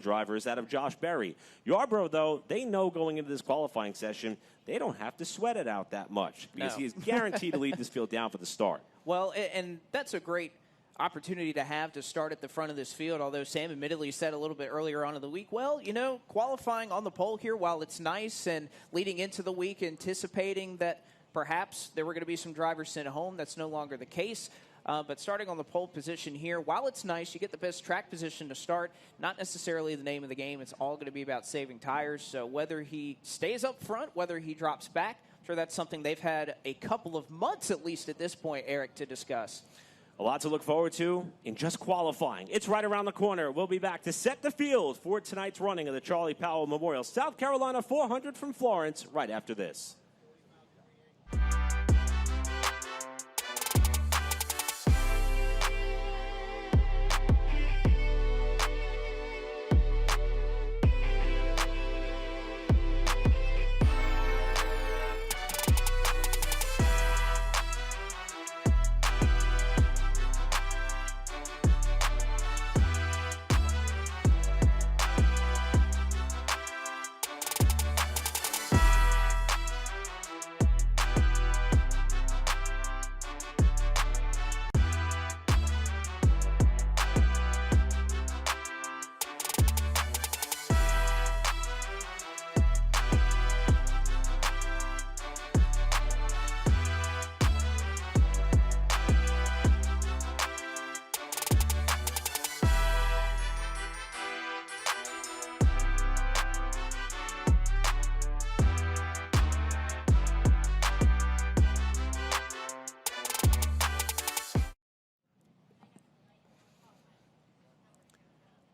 driver is that of Josh Berry. Yarbrough, though, they know going into this qualifying session, they don't have to sweat it out that much because he is guaranteed to lead this field down for the start. Well, and that's a great opportunity to have to start at the front of this field, although Sam admittedly said a little bit earlier on in the week, well, you know, qualifying on the pole here, while it's nice and leading into the week anticipating that perhaps there were going to be some drivers sent home, that's no longer the case. But starting on the pole position here, while it's nice, you get the best track position to start, not necessarily the name of the game. It's all going to be about saving tires. So whether he stays up front, whether he drops back, I'm sure that's something they've had a couple of months at least at this point, Eric, to discuss. A lot to look forward to in just qualifying. It's right around the corner. We'll be back to set the field for tonight's running of the Charlie Powell Memorial South Carolina 400 from Florence right after this.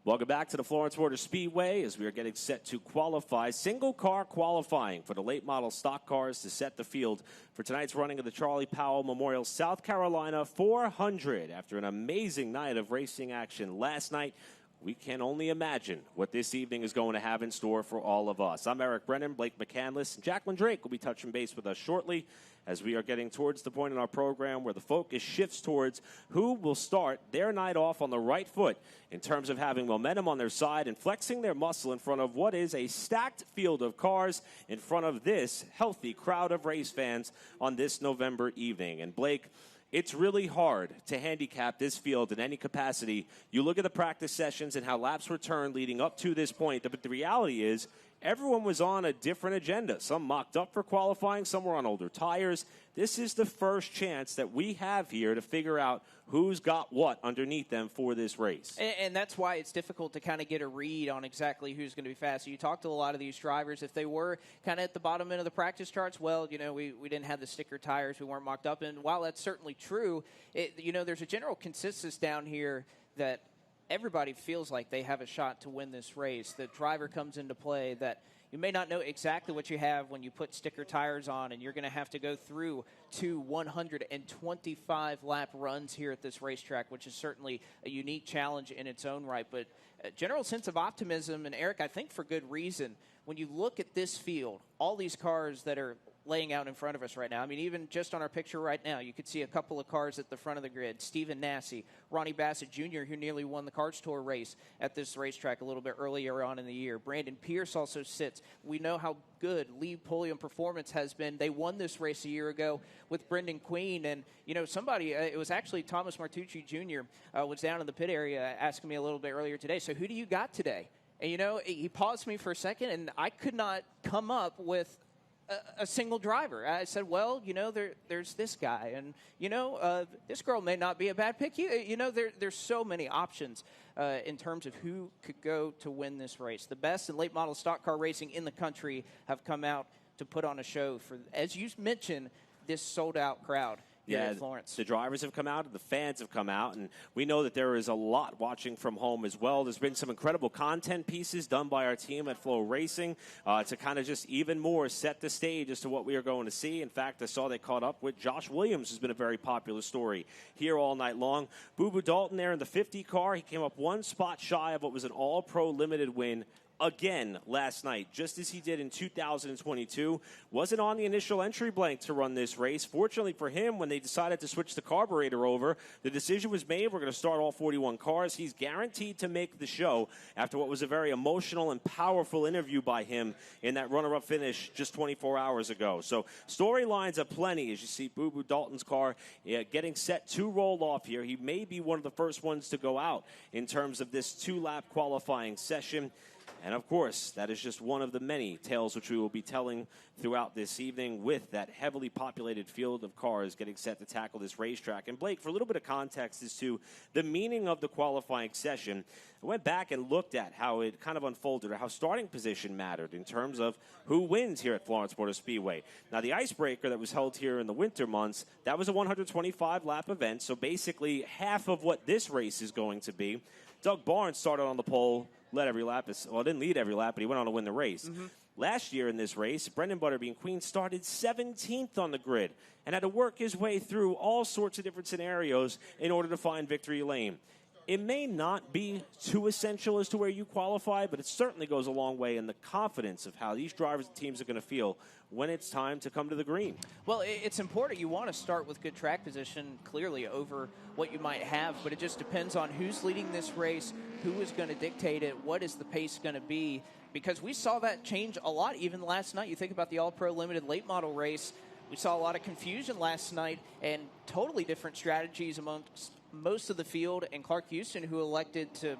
Welcome back to the Florence Motor Speedway as we are getting set to qualify. Single car qualifying for the late model stock cars to set the field for tonight's running of the Charlie Powell Memorial South Carolina 400. After an amazing night of racing action last night, we can only imagine what this evening is going to have in store for all of us. I'm Eric Brennan, Blake McCandless, and Jacqueline Drake will be touching base with us shortly as we are getting towards the point in our program where the focus shifts towards who will start their night off on the right foot in terms of having momentum on their side and flexing their muscle in front of what is a stacked field of cars in front of this healthy crowd of race fans on this November evening. And Blake, it's really hard to handicap this field in any capacity. You look at the practice sessions and how laps were turned leading up to this point, but the reality is everyone was on a different agenda. Some mocked up for qualifying, some were on older tires. This is the first chance that we have here to figure out who's got what underneath them for this race. And that's why it's difficult to kind of get a read on exactly who's going to be fast. You talk to a lot of these drivers. If they were kind of at the bottom end of the practice charts, well, you know, we didn't have the sticker tires. We weren't mocked up. And while that's certainly true, you know, there's a general consensus down here that everybody feels like they have a shot to win this race. The driver comes into play that you may not know exactly what you have when you put sticker tires on, and you're going to have to go through 2 125-lap runs here at this racetrack, which is certainly a unique challenge in its own right. But a general sense of optimism, and Eric, I think for good reason. When you look at this field, all these cars that are laying out in front of us right now. I mean, even just on our picture right now, you could see a couple of cars at the front of the grid. Stephen Nasse, Ronnie Basset Jr., who nearly won the Cards Tour race at this racetrack a little bit earlier on in the year. Brandon Pierce also sits. We know how good Lee Pulliam Performance has been. They won this race a year ago with Brendan Queen. And, you know, somebody, it was actually Thomas Martucci Jr. Was down in the pit area asking me a little bit earlier today, so who do you got today? And, you know, he paused me for a second, and I could not come up with a single driver. I said, well, you know, there's this guy, and, you know, this girl may not be a bad pick. You know, there's so many options in terms of who could go to win this race. The best in late model stock car racing in the country have come out to put on a show for, as you mentioned, this sold-out crowd. Yeah, Florence. The drivers have come out, and the fans have come out, and we know that there is a lot watching from home as well. There's been some incredible content pieces done by our team at FloRacing to kind of just even more set the stage as to what we are going to see. In fact, I saw they caught up with Josh Williams, who's been a very popular story here all night long. Boo Dalton there in the 50 car. He came up one spot shy of what was an all-pro limited win again last night, just as he did in 2022. Wasn't on the initial entry blank to run this race. Fortunately for him, when they decided to switch the carburetor over, the decision was made. We're going to start all 41 cars. He's guaranteed to make the show after what was a very emotional and powerful interview by him in that runner-up finish just 24 hours ago. So storylines aplenty as you see Boo Dalton's car getting set to roll off here. He may be one of the first ones to go out in terms of this 2-lap qualifying session. And, of course, that is just one of the many tales which we will be telling throughout this evening with that heavily populated field of cars getting set to tackle this racetrack. And, Blake, for a little bit of context as to the meaning of the qualifying session, I went back and looked at how it kind of unfolded or how starting position mattered in terms of who wins here at Florence Motor Speedway. Now, the icebreaker that was held here in the winter months, that was a 125-lap event, so basically half of what this race is going to be. Doug Barnes started on the pole, led every lap. Well, didn't lead every lap, but he went on to win the race. Last year in this race, Brendan Butterbean Queen started 17th on the grid and had to work his way through all sorts of different scenarios in order to find victory lane. It may not be too essential as to where you qualify, but it certainly goes a long way in the confidence of how these drivers and teams are going to feel when it's time to come to the green. Well, it's important. You want to start with good track position, clearly, over what you might have, but it just depends on who's leading this race, who is going to dictate it, what is the pace going to be, because we saw that change a lot even last night. You think about the All-Pro Limited late model race. We saw a lot of confusion last night and totally different strategies amongst most of the field, and Clark Houston, who elected to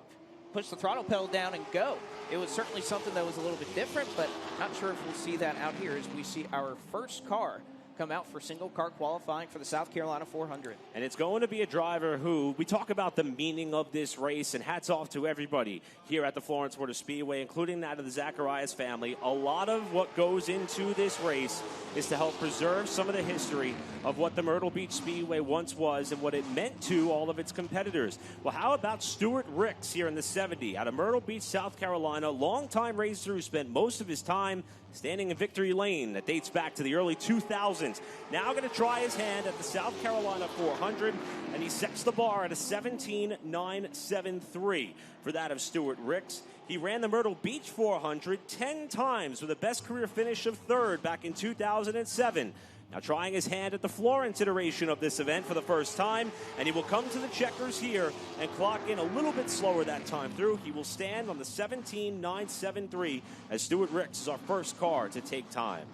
push the throttle pedal down and go. It was certainly something that was a little bit different, but not sure if we'll see that out here as we see our first car come out for single car qualifying for the South Carolina 400. And it's going to be a driver who, we talk about the meaning of this race, and hats off to everybody here at the Florence Motor Speedway, including that of the Zacharias family. A lot of what goes into this race is to help preserve some of the history of what the Myrtle Beach Speedway once was and what it meant to all of its competitors. Well, how about Stuart Ricks here in the 70 out of Myrtle Beach, South Carolina, longtime racer who spent most of his time standing in victory lane that dates back to the early 2000s. Now going to try his hand at the South Carolina 400, and he sets the bar at a 17.973 for that of Stuart Ricks. He ran the Myrtle Beach 400 10 times with a best career finish of third back in 2007. Now trying his hand at the Florence iteration of this event for the first time, and he will come to the checkers here and clock in a little bit slower that time through. He will stand on the 17.973 as Stuart Ricks is our first car to take time.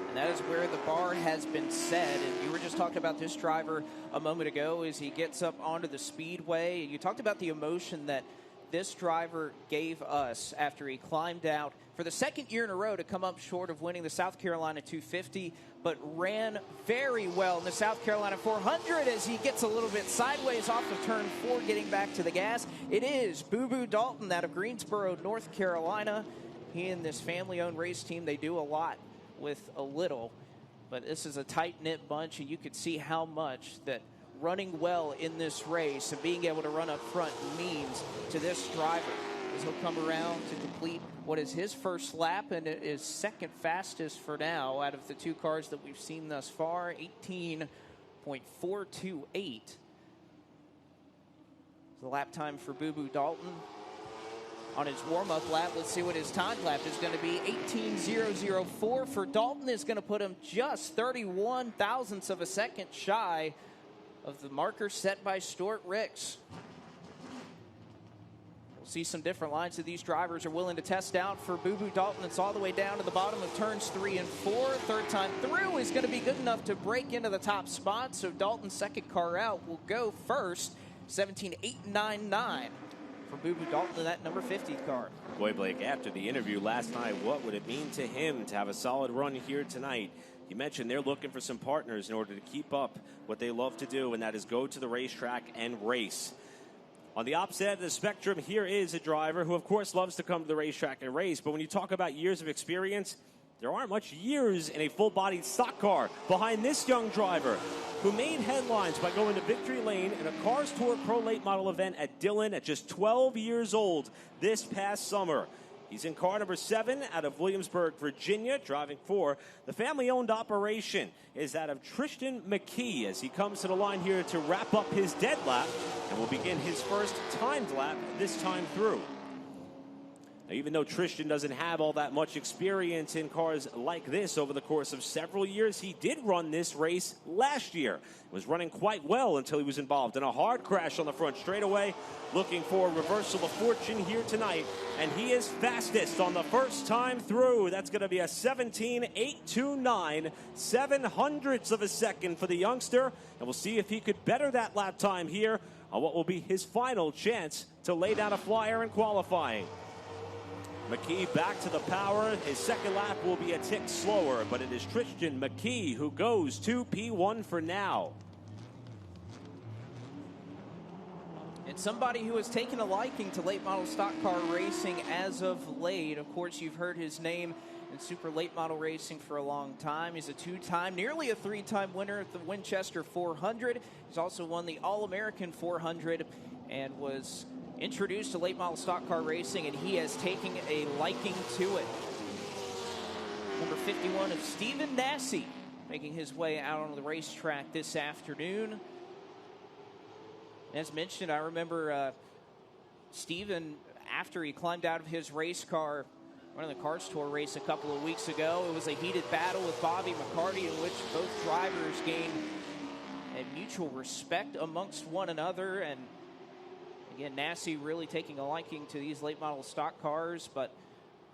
And that is where the bar has been set. And you were just talking about this driver a moment ago as he gets up onto the speedway. You talked about the emotion that this driver gave us after he climbed out for the second year in a row to come up short of winning the South Carolina 250, but ran very well in the South Carolina 400 as he gets a little bit sideways off of turn 4, getting back to the gas. It is Boo Dalton out of Greensboro, North Carolina. He and this family-owned race team, they do a lot with a little, but this is a tight-knit bunch, and you could see how much that running well in this race and being able to run up front means to this driver as he'll come around to complete what is his first lap, and it is second fastest for now out of the two cars that we've seen thus far, 18.428. The lap time for Boo Dalton on his warm-up lap. Let's see what his time lap is going to be. 18.004 for Dalton is going to put him just 31 thousandths of a second shy of the marker set by Stuart Ricks. We'll see some different lines that these drivers are willing to test out. For Boo Dalton, it's all the way down to the bottom of turns 3 and 4. Third time through is going to be good enough to break into the top spot, so Dalton's second car out will go first. 17.899 for Boo Dalton in that number 50 car. Boy, Blake, after the interview last night, what would it mean to him to have a solid run here tonight? You mentioned they're looking for some partners in order to keep up what they love to do, and that is go to the racetrack and race. On the opposite end of the spectrum, here is a driver who, of course, loves to come to the racetrack and race, but when you talk about years of experience, there aren't much years in a full-bodied stock car behind this young driver who made headlines by going to victory lane in a Cars Tour Pro Late Model event at Dillon at just 12 years old this past summer. He's in car number 7 out of Williamsburg, Virginia, driving for the family-owned operation is that of Tristan McKee as he comes to the line here to wrap up his dead lap and will begin his first timed lap this time through. Even though Tristan doesn't have all that much experience in cars like this over the course of several years, he did run this race last year. Was running quite well until he was involved in a hard crash on the front straightaway. Looking for a reversal of fortune here tonight, and he is fastest on the first time through. That's going to be a 17.829, 7/100ths of a second for the youngster, and we'll see if he could better that lap time here on what will be his final chance to lay down a flyer in qualifying. McKee back to the power. His second lap will be a tick slower, but it is Tristan McKee who goes to P1 for now. And somebody who has taken a liking to late model stock car racing as of late. Of course, you've heard his name in super late model racing for a long time. He's a two-time, nearly a three-time winner at the Winchester 400. He's also won the All-American 400 and was introduced to late model stock car racing, and he has taken a liking to it. Number 51 of Stephen Neese making his way out on the racetrack this afternoon. As mentioned, I remember Stephen, after he climbed out of his race car, running the Cars Tour race a couple of weeks ago. It was a heated battle with Bobby McCarty in which both drivers gained a mutual respect amongst one another, and again, Neese really taking a liking to these late model stock cars, but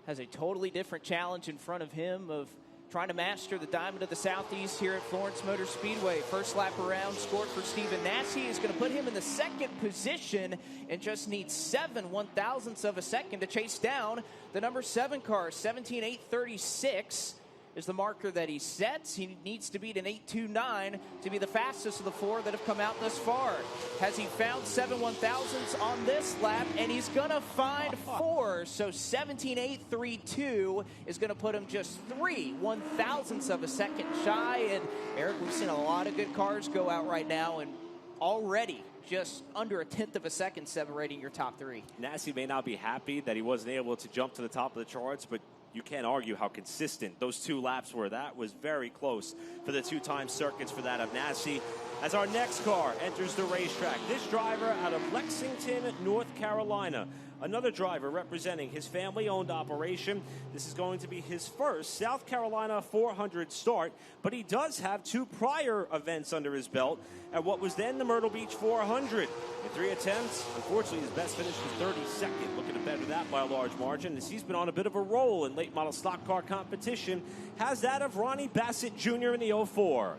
has a totally different challenge in front of him of trying to master the Diamond of the Southeast here at Florence Motor Speedway. First lap around scored for Stephen Neese is going to put him in the second position and just needs 7/1000ths of a second to chase down the number 7 car. 17.836 is the marker that he sets. He needs to beat an 8.29 to be the fastest of the 4 that have come out thus far. Has he found 7/1000ths on this lap? And he's going to find 4. So 17.832 is going to put him just 3/1000ths of a second shy. And Eric, we've seen a lot of good cars go out right now, and already just under 1/10 of a second separating your top 3. Neese may not be happy that he wasn't able to jump to the top of the charts, but you can't argue how consistent those 2 laps were. That was very close for the 2-time circuits for that of Neese. As our next car enters the racetrack, this driver out of Lexington, North Carolina. Another driver representing his family-owned operation. This is going to be his first South Carolina 400 start, but he does have 2 prior events under his belt at what was then the Myrtle Beach 400. In 3 attempts, unfortunately, his best finish was 32nd. Looking to better that by a large margin, as he's been on a bit of a roll in late model stock car competition. Has that of Ronnie Basset Jr. in the 04.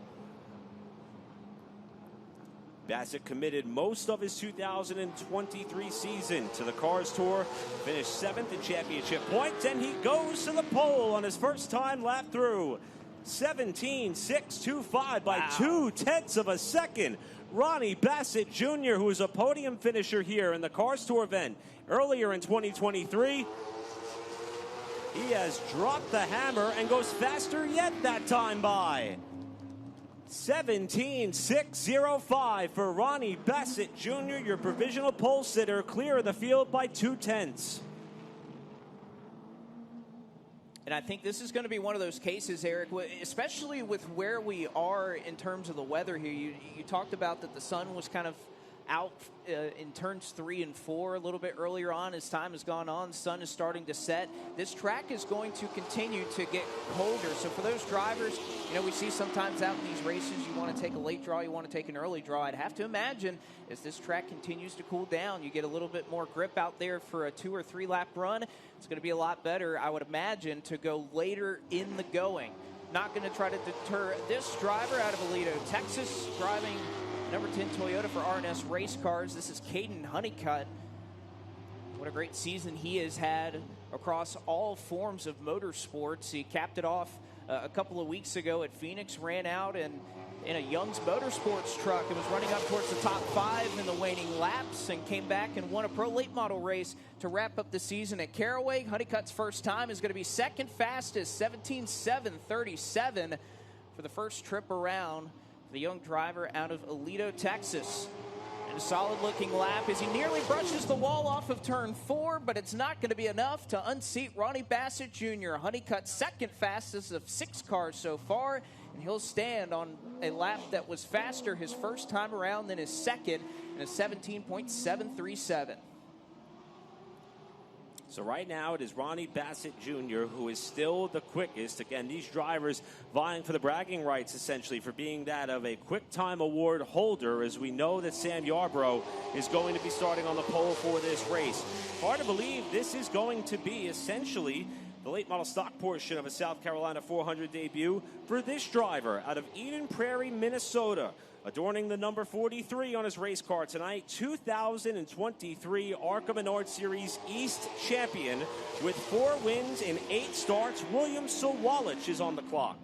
Basset committed most of his 2023 season to the Cars Tour, finished 7th in championship points, and he goes to the pole on his first time lap through. 17.625 by 0.2 of a second. Ronnie Basset Jr., who is a podium finisher here in the Cars Tour event earlier in 2023. He has dropped the hammer and goes faster yet that time by 17.605 for Ronnie Basset Jr., your provisional pole sitter, clear of the field by 0.2. And I think this is going to be one of those cases, Eric, especially with where we are in terms of the weather here. You talked about that the sun was kind of out in turns 3 and 4 a little bit earlier on. As time has gone on, the sun is starting to set. This track is going to continue to get colder. So for those drivers, you know, we see sometimes out in these races, you want to take a late draw, you want to take an early draw. I'd have to imagine as this track continues to cool down, you get a little bit more grip out there for a 2 or 3 lap run. It's going to be a lot better, I would imagine, to go later in the going. Not going to try to deter this driver out of Aledo, Texas, driving number 10 Toyota for R&S Race Cars. This is Kaden Honeycut. What a great season he has had across all forms of motorsports. He capped it off a couple of weeks ago at Phoenix, ran out in a Young's Motorsports truck and was running up towards the top 5 in the waning laps, and came back and won a pro late model race to wrap up the season at Caraway. Honeycutt's first time is going to be second fastest, 17.737 for the first trip around. The young driver out of Aledo, Texas. And a solid-looking lap as he nearly brushes the wall off of turn 4, but it's not going to be enough to unseat Ronnie Basset Jr. Honeycutt's second fastest of 6 cars so far, and he'll stand on a lap that was faster his first time around than his second, in a 17.737. So right now it is Ronnie Basset Jr. who is still the quickest. Again, these drivers vying for the bragging rights, essentially, for being that of a Quick Time Award holder, as we know that Sam Yarbrough is going to be starting on the pole for this race. Hard to believe this is going to be essentially the late model stock portion of a South Carolina 400 debut for this driver out of Eden Prairie, Minnesota. Adorning the number 43 on his race car tonight, 2023 ARCA Menard Series East champion with 4 wins in 8 starts. William Sawalich is on the clock.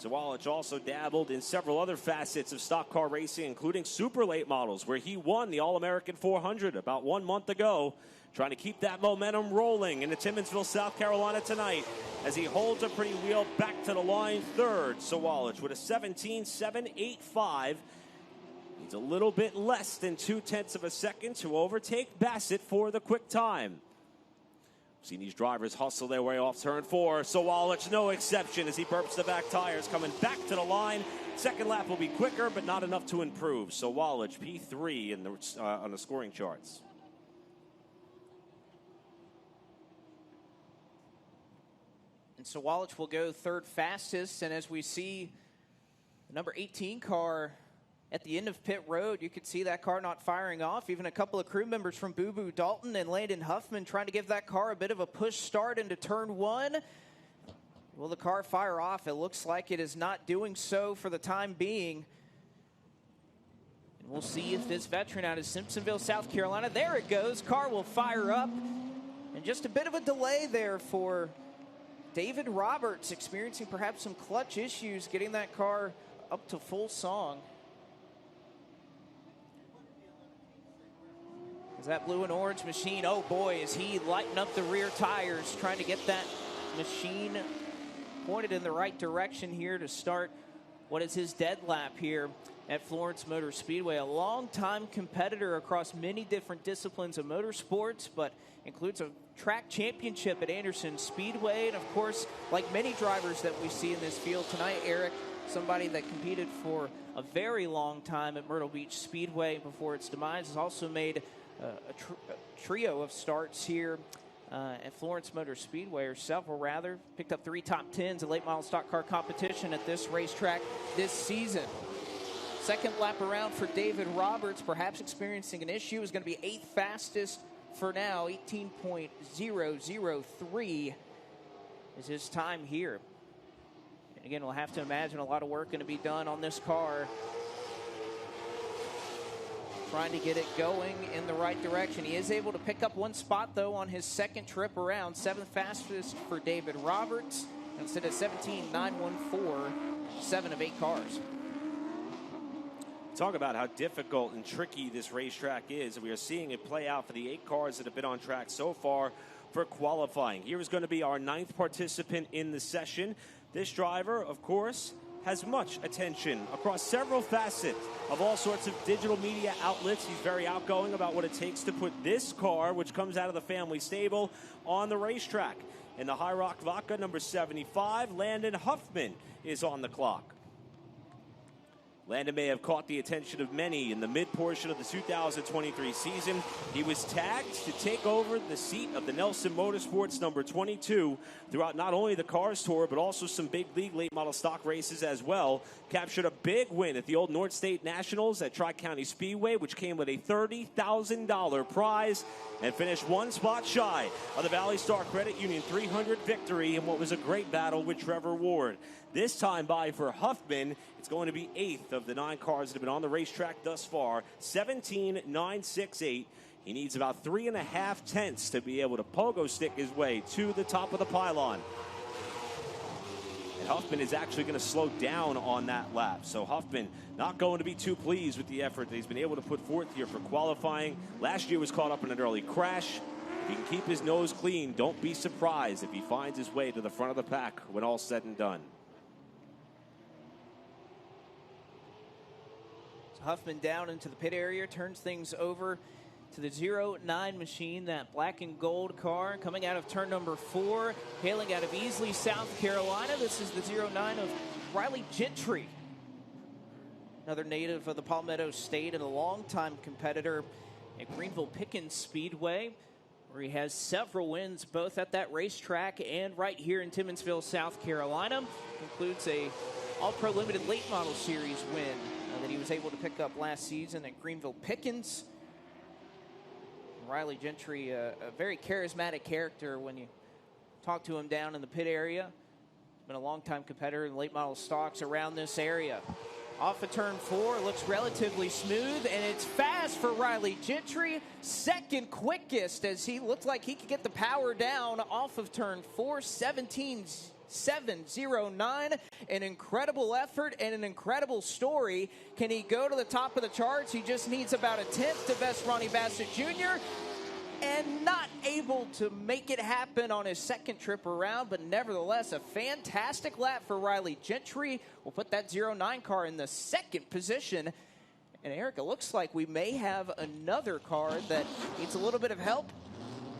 Sawalich also dabbled in several other facets of stock car racing, including super late models, where he won the All-American 400 about 1 month ago. Trying to keep that momentum rolling into Timmonsville, South Carolina tonight as he holds a pretty wheel back to the line third. Sawalich with a 17.785. Needs a little bit less than 0.2 of a second to overtake Basset for the quick time. Seen these drivers hustle their way off turn 4. Sawalich no exception as he burps the back tires, coming back to the line. Second lap will be quicker, but not enough to improve. Sawalich P3 in on the scoring charts. And Sawalich will go third fastest. And as we see the number 18 car at the end of pit road, you could see that car not firing off. Even a couple of crew members from Boo Dalton and Landon Huffman trying to give that car a bit of a push start into turn 1. Will the car fire off? It looks like it is not doing so for the time being. And we'll see if this veteran out of Simpsonville, South Carolina, there it goes. Car will fire up. And just a bit of a delay there for David Roberts, experiencing perhaps some clutch issues getting that car up to full song. As that blue and orange machine, oh boy, is he lighting up the rear tires, trying to get that machine pointed in the right direction here to start what is his dead lap here at Florence Motor Speedway. A long-time competitor across many different disciplines of motorsports, but includes a track championship at Anderson Speedway. And of course, like many drivers that we see in this field tonight, Eric, somebody that competed for a very long time at Myrtle Beach Speedway before its demise, has also made a trio of starts here at Florence Motor Speedway, or several rather. Picked up 3 top 10s in late model stock car competition at this racetrack this season. Second lap around for David Roberts, perhaps experiencing an issue, is going to be 8th fastest for now. 18.003 is his time here. And again, we'll have to imagine a lot of work going to be done on this car, trying to get it going in the right direction. He is able to pick up 1 spot, though, on his second trip around. 7th fastest for David Roberts, instead of 17.914, 7 of 8 cars. Talk about how difficult and tricky this racetrack is. We are seeing it play out for the 8 cars that have been on track so far for qualifying. Here is going to be our 9th participant in the session. This driver, of course, has much attention across several facets of all sorts of digital media outlets. He's very outgoing about what it takes to put this car, which comes out of the family stable, on the racetrack. In the High Rock Vodka, number 75, Landon Huffman is on the clock. Landon may have caught the attention of many in the mid-portion of the 2023 season. He was tagged to take over the seat of the Nelson Motorsports number 22 throughout not only the Cars Tour, but also some big league late model stock races as well. Captured a big win at the old North State Nationals at Tri-County Speedway, which came with a $30,000 prize, and finished 1 spot shy of the Valley Star Credit Union 300 victory in what was a great battle with Trevor Ward. This time by for Huffman, it's going to be 8th of the 9 cars that have been on the racetrack thus far, 17.968. He needs about 3.5 tenths to be able to pogo stick his way to the top of the pylon. And Huffman is actually going to slow down on that lap. So Huffman not going to be too pleased with the effort that he's been able to put forth here for qualifying. Last year was caught up in an early crash. If he can keep his nose clean, don't be surprised if he finds his way to the front of the pack when all's said and done. Huffman down into the pit area, turns things over to the 09 machine, that black and gold car coming out of turn number 4, hailing out of Easley, South Carolina. This is the 09 of Riley Gentry, another native of the Palmetto State and a longtime competitor at Greenville Pickens Speedway. where he has several wins both at that racetrack and right here in Timmonsville, South Carolina. Includes a All-Pro Limited Late Model Series win that he was able to pick up last season at Greenville Pickens. Riley Gentry, a very charismatic character when you talk to him down in the pit area. He's been a longtime competitor in late model stocks around this area. Off of turn 4, looks relatively smooth, and it's fast for Riley Gentry. Second quickest, as he looked like he could get the power down off of turn 4, 17.709. An incredible effort and an incredible story. Can he go to the top of the charts? He just needs about a tenth to best Ronnie Basset Jr. and not able to make it happen on his second trip around, but nevertheless a fantastic lap for Riley Gentry. We'll put that 09 car in the second position. And Eric, it looks like we may have another car that needs a little bit of help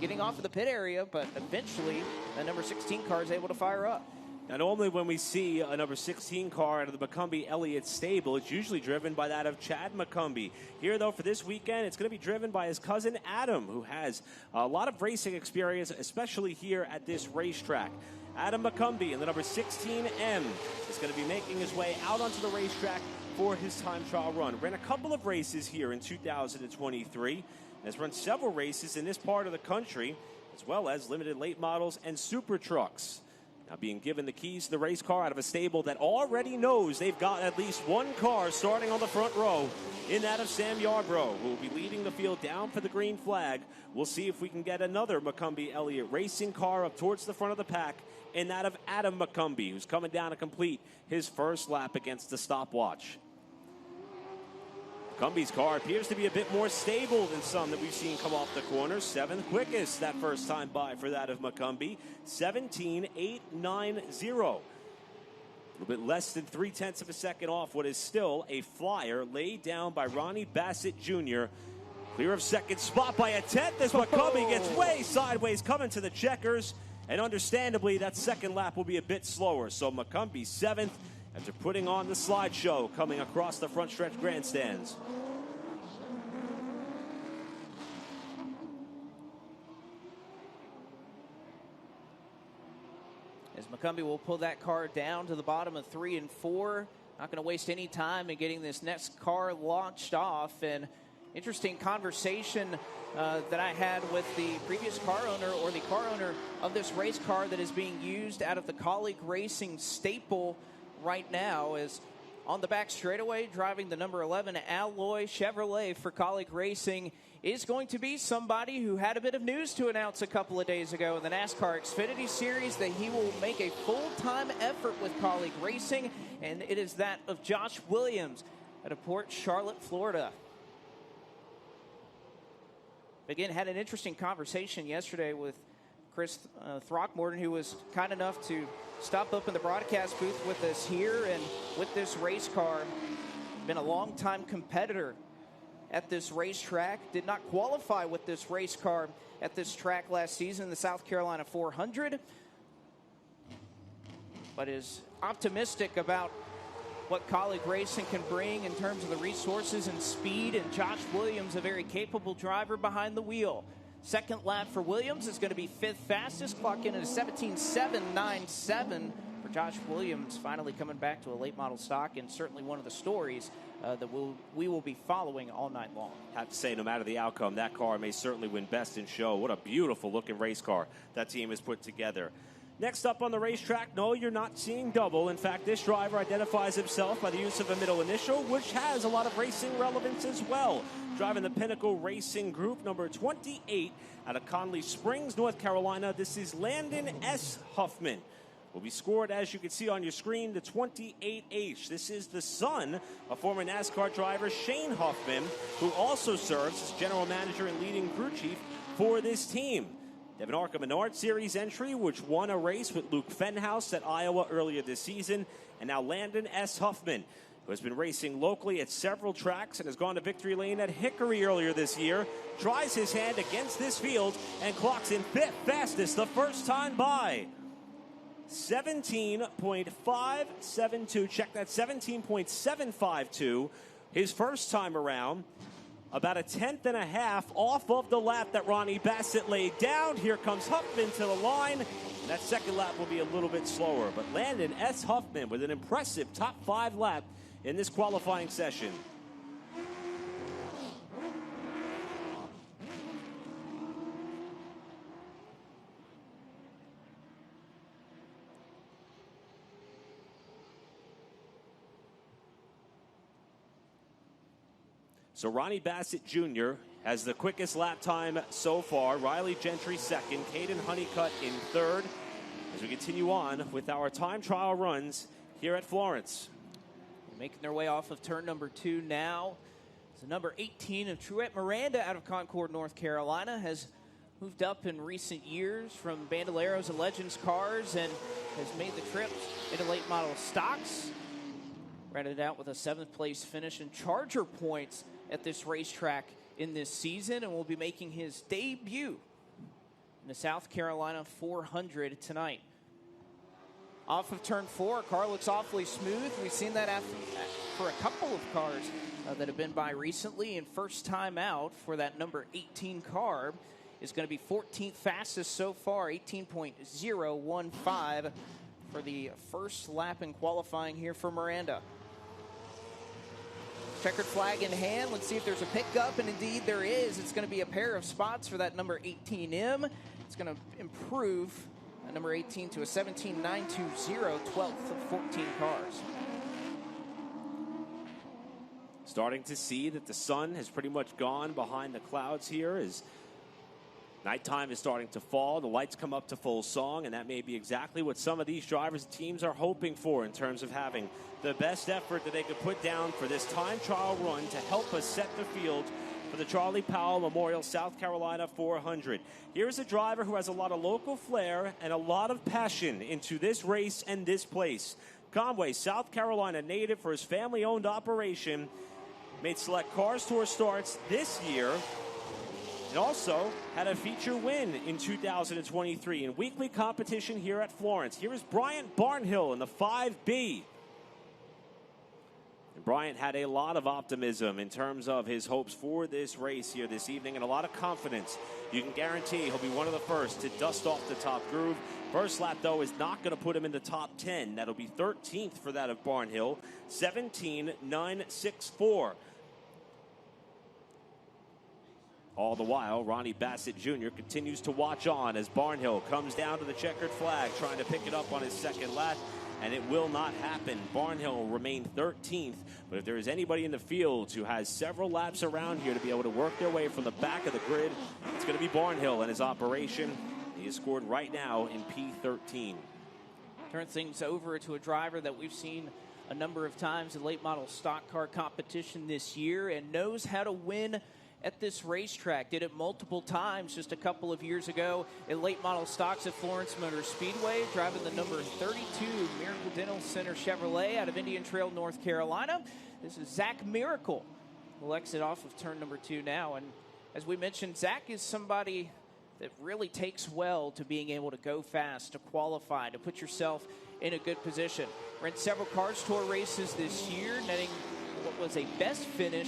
getting off of the pit area, but eventually the number 16 car is able to fire up. Now, normally when we see a number 16 car out of the McCumbee Elliott stable, it's usually driven by that of Chad McCumbee. Here, though, for this weekend, it's going to be driven by his cousin Adam, who has a lot of racing experience, especially here at this racetrack. Adam McCumbee in the number 16M is going to be making his way out onto the racetrack for his time trial run. Ran a couple of races here in 2023, has run several races in this part of the country, as well as limited late models and super trucks. Now being given the keys to the race car out of a stable that already knows they've got at least one car starting on the front row in that of Sam Yarbrough, who will be leading the field down for the green flag. We'll see if we can get another McCumbee Elliott racing car up towards the front of the pack in that of Adam McCumbee, who's coming down to complete his first lap against the stopwatch. McCumbie's car appears to be a bit more stable than some that we've seen come off the corner. Seventh quickest that first time by for that of McCumbee, 17.890. A little bit less than 0.3 of a second off what is still a flyer laid down by Ronnie Basset Jr. Clear of second spot by a tenth as McCumbee gets way sideways coming to the checkers. And understandably, that second lap will be a bit slower. So McCumbee 7th. After putting on the slideshow coming across the front stretch grandstands. As McCumbee will pull that car down to the bottom of 3 and 4. Not going to waste any time in getting this next car launched off. And interesting conversation that I had with the previous car owner, or the car owner of this race car that is being used out of the Colleague Racing staple right now, is on the back straightaway driving the number 11 Alloy Chevrolet for Colleague Racing is going to be somebody who had a bit of news to announce a couple of days ago in the NASCAR Xfinity Series, that he will make a full-time effort with Colleague Racing, and it is that of Josh Williams out of Port Charlotte, Florida. Again, had an interesting conversation yesterday with Chris Throckmorton, who was kind enough to stop up in the broadcast booth with us here and with this race car. Been a long-time competitor at this racetrack. Did not qualify with this race car at this track last season in the South Carolina 400, but is optimistic about what Colleague Racing can bring in terms of the resources and speed. And Josh Williams, a very capable driver behind the wheel. Second lap for Williams is going to be 5th fastest, clock in at a 17.797 for Josh Williams, finally coming back to a late model stock, and certainly one of the stories that we will be following all night long. I have to say, no matter the outcome, that car may certainly win best in show. What a beautiful looking race car that team has put together. Next up on the racetrack, no, you're not seeing double. In fact, this driver identifies himself by the use of a middle initial, which has a lot of racing relevance as well. Driving the Pinnacle Racing Group, number 28, out of Conley Springs, North Carolina. This is Landon S. Huffman. Will be scored, as you can see on your screen, the 28H. This is the son of former NASCAR driver Shane Huffman, who also serves as general manager and leading crew chief for this team. Devin Arca Menard Series entry, which won a race with Luke Fenhouse at Iowa earlier this season. And now Landon S. Huffman, who has been racing locally at several tracks and has gone to victory lane at Hickory earlier this year, tries his hand against this field and clocks in 5th fastest the first time by. 17.572. Check that, 17.752. His first time around. about a tenth and a half off of the lap that Ronnie Basset laid down. Here comes Huffman to the line. That second lap will be a little bit slower, but Landon S. Huffman with an impressive top 5 lap in this qualifying session. So Ronnie Basset Jr. has the quickest lap time so far. Riley Gentry second. Kaden Honeycut in third. As we continue on with our time trial runs here at Florence. Making their way off of turn number 2 now. The number 18 of Truet Miranda out of Concord, North Carolina, has moved up in recent years from Bandoleros and Legends cars and has made the trip into late model stocks. Rounded out with a 7th place finish and Charger points at this racetrack in this season, and will be making his debut in the South Carolina 400 tonight. Off of turn 4, car looks awfully smooth. We've seen that for a couple of cars that have been by recently, and first time out for that number 18 car is going to be 14th fastest so far, 18.015 for the first lap in qualifying here for Miranda. Checkered flag in hand. Let's see if there's a pickup, and indeed there is. It's going to be a pair of spots for that number 18M. It's going to improve number 18 to a 17.920, 12th of 14 cars. Starting to see that the sun has pretty much gone behind the clouds here as nighttime is starting to fall. The lights come up to full song, and that may be exactly what some of these drivers and teams are hoping for in terms of having the best effort that they could put down for this time trial run to help us set the field for the Charlie Powell Memorial South Carolina 400. Here's a driver who has a lot of local flair and a lot of passion into this race and this place. Conway, South Carolina native for his family-owned operation, made select Cars Tour starts this year, and also had a feature win in 2023 in weekly competition here at Florence. Here is Bryant Barnhill in the 5B. And Bryant had a lot of optimism in terms of his hopes for this race here this evening, and a lot of confidence. You can guarantee he'll be one of the first to dust off the top groove. First lap, though, is not going to put him in the top 10. That'll be 13th for that of Barnhill, 17.964. All the while, Ronnie Basset Jr. continues to watch on as Barnhill comes down to the checkered flag, trying to pick it up on his second lap, and it will not happen. Barnhill will remain 13th, but if there is anybody in the field who has several laps around here to be able to work their way from the back of the grid, it's going to be Barnhill and his operation. He is scored right now in P13. Turn things over to a driver that we've seen a number of times in late model stock car competition this year and knows how to win at this racetrack. Did it multiple times just a couple of years ago in late model stocks at Florence Motor Speedway, driving the number 32 Miracle Dental Center Chevrolet out of Indian Trail, North Carolina. This is Zach Miracle, who'll exit off of turn number 2 now. And as we mentioned, Zach is somebody that really takes well to being able to go fast, to qualify, to put yourself in a good position. Ran several Cars Tour races this year, netting what was a best finish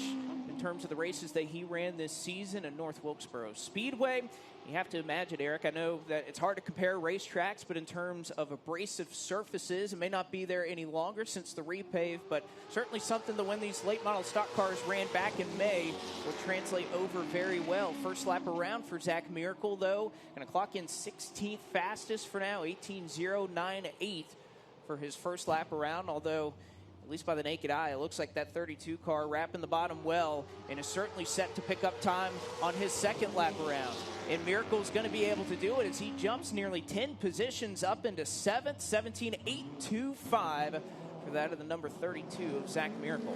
in terms of the races that he ran this season at North Wilkesboro Speedway. You have to imagine, Eric, I know that it's hard to compare racetracks, but in terms of abrasive surfaces, it may not be there any longer since the repave, but certainly something that when these late model stock cars ran back in May will translate over very well. First lap around for Zach Miracle, though. Going to clock in 16th fastest for now, 18.098 for his first lap around, although at least by the naked eye, it looks like that 32 car wrapping the bottom well and is certainly set to pick up time on his second lap around. And Miracle's going to be able to do it as he jumps nearly 10 positions up into 7th, 17.825 for that of the number 32 of Zach Miracle.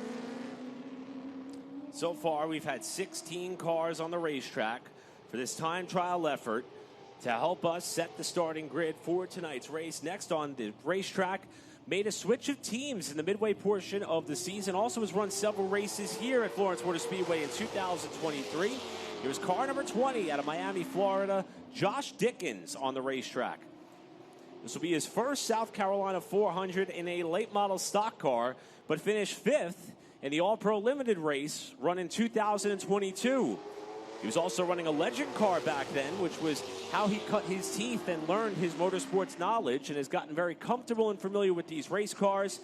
So far, we've had 16 cars on the racetrack for this time trial effort to help us set the starting grid for tonight's race. Next on the racetrack, made a switch of teams in the midway portion of the season. Also has run several races here at Florence Motor Speedway in 2023. Here's car number 20 out of Miami, Florida, Josh Dickens on the racetrack. This will be his first South Carolina 400 in a late model stock car, but finished 5th in the All-Pro Limited race run in 2022. He was also running a legend car back then, which was how he cut his teeth and learned his motorsports knowledge, and has gotten very comfortable and familiar with these race cars.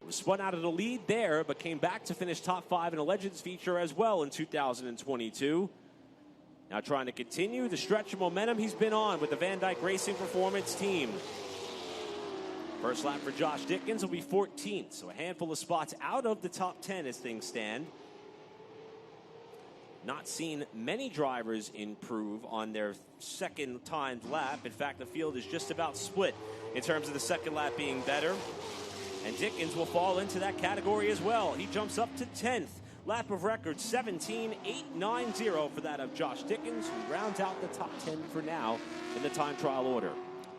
Was spun out of the lead there, but came back to finish top 5 in a Legends feature as well in 2022. Now trying to continue the stretch of momentum he's been on with the Van Dyke Racing Performance team. First lap for Josh Dickens will be 14th, so a handful of spots out of the top 10 as things stand. Not seen many drivers improve on their second timed lap. In fact, the field is just about split in terms of the second lap being better. And Dickens will fall into that category as well. He jumps up to 10th. Lap of record 17.890 for that of Josh Dickens, who rounds out the top 10 for now in the time trial order.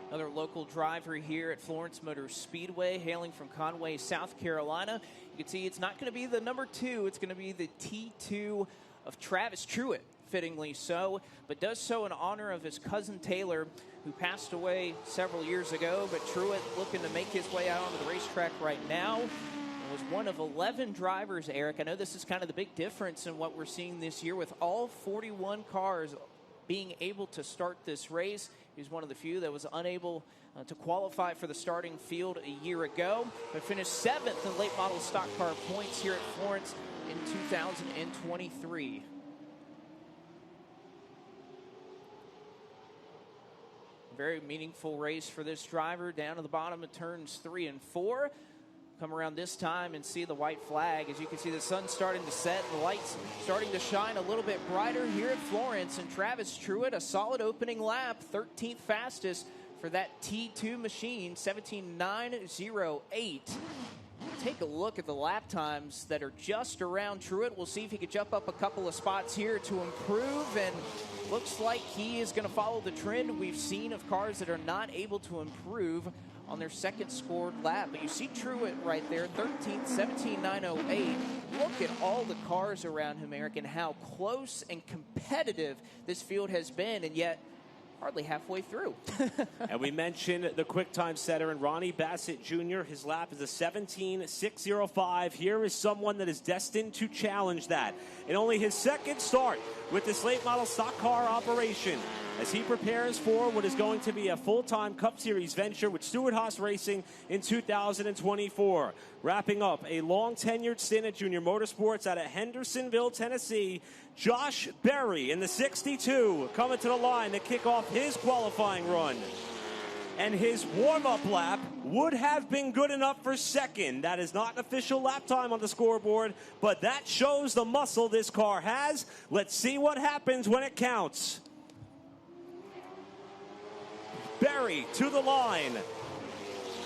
Another local driver here at Florence Motor Speedway, hailing from Conway, South Carolina. You can see it's not going to be the number 2. It's going to be the T2 of Travis Truet, fittingly so, but does so in honor of his cousin Taylor, who passed away several years ago. But Truet looking to make his way out onto the racetrack right now. And was one of 11 drivers, Eric. I know this is kind of the big difference in what we're seeing this year with all 41 cars being able to start this race. He was one of the few that was unable to qualify for the starting field a year ago, but finished 7th in late model stock car points here at Florence in 2023. Very meaningful race for this driver. Down to the bottom of turns 3 and 4. Come around this time and see the white flag. As you can see, the sun's starting to set, the lights starting to shine a little bit brighter here at Florence. And Travis Truet, a solid opening lap, 13th fastest for that T2 machine, 17.908. Take a look at the lap times that are just around Truet. We'll see if he can jump up a couple of spots here to improve, and looks like he is going to follow the trend we've seen of cars that are not able to improve on their second scored lap. But you see Truet right there, 13th, 17.908. Look at all the cars around him, Eric, and how close and competitive this field has been, and yet hardly halfway through. And we mentioned the quick time setter and Ronnie Basset Jr. His lap is a 17.605. Here is someone that is destined to challenge that in only his second start with this late model stock car operation, as he prepares for what is going to be a full-time Cup Series venture with Stewart Haas Racing in 2024. Wrapping up a long-tenured stint at Junior Motorsports out of Hendersonville, Tennessee, Josh Berry in the 62 coming to the line to kick off his qualifying run. And his warm-up lap would have been good enough for second. That is not an official lap time on the scoreboard, but that shows the muscle this car has. Let's see what happens when it counts. Berry to the line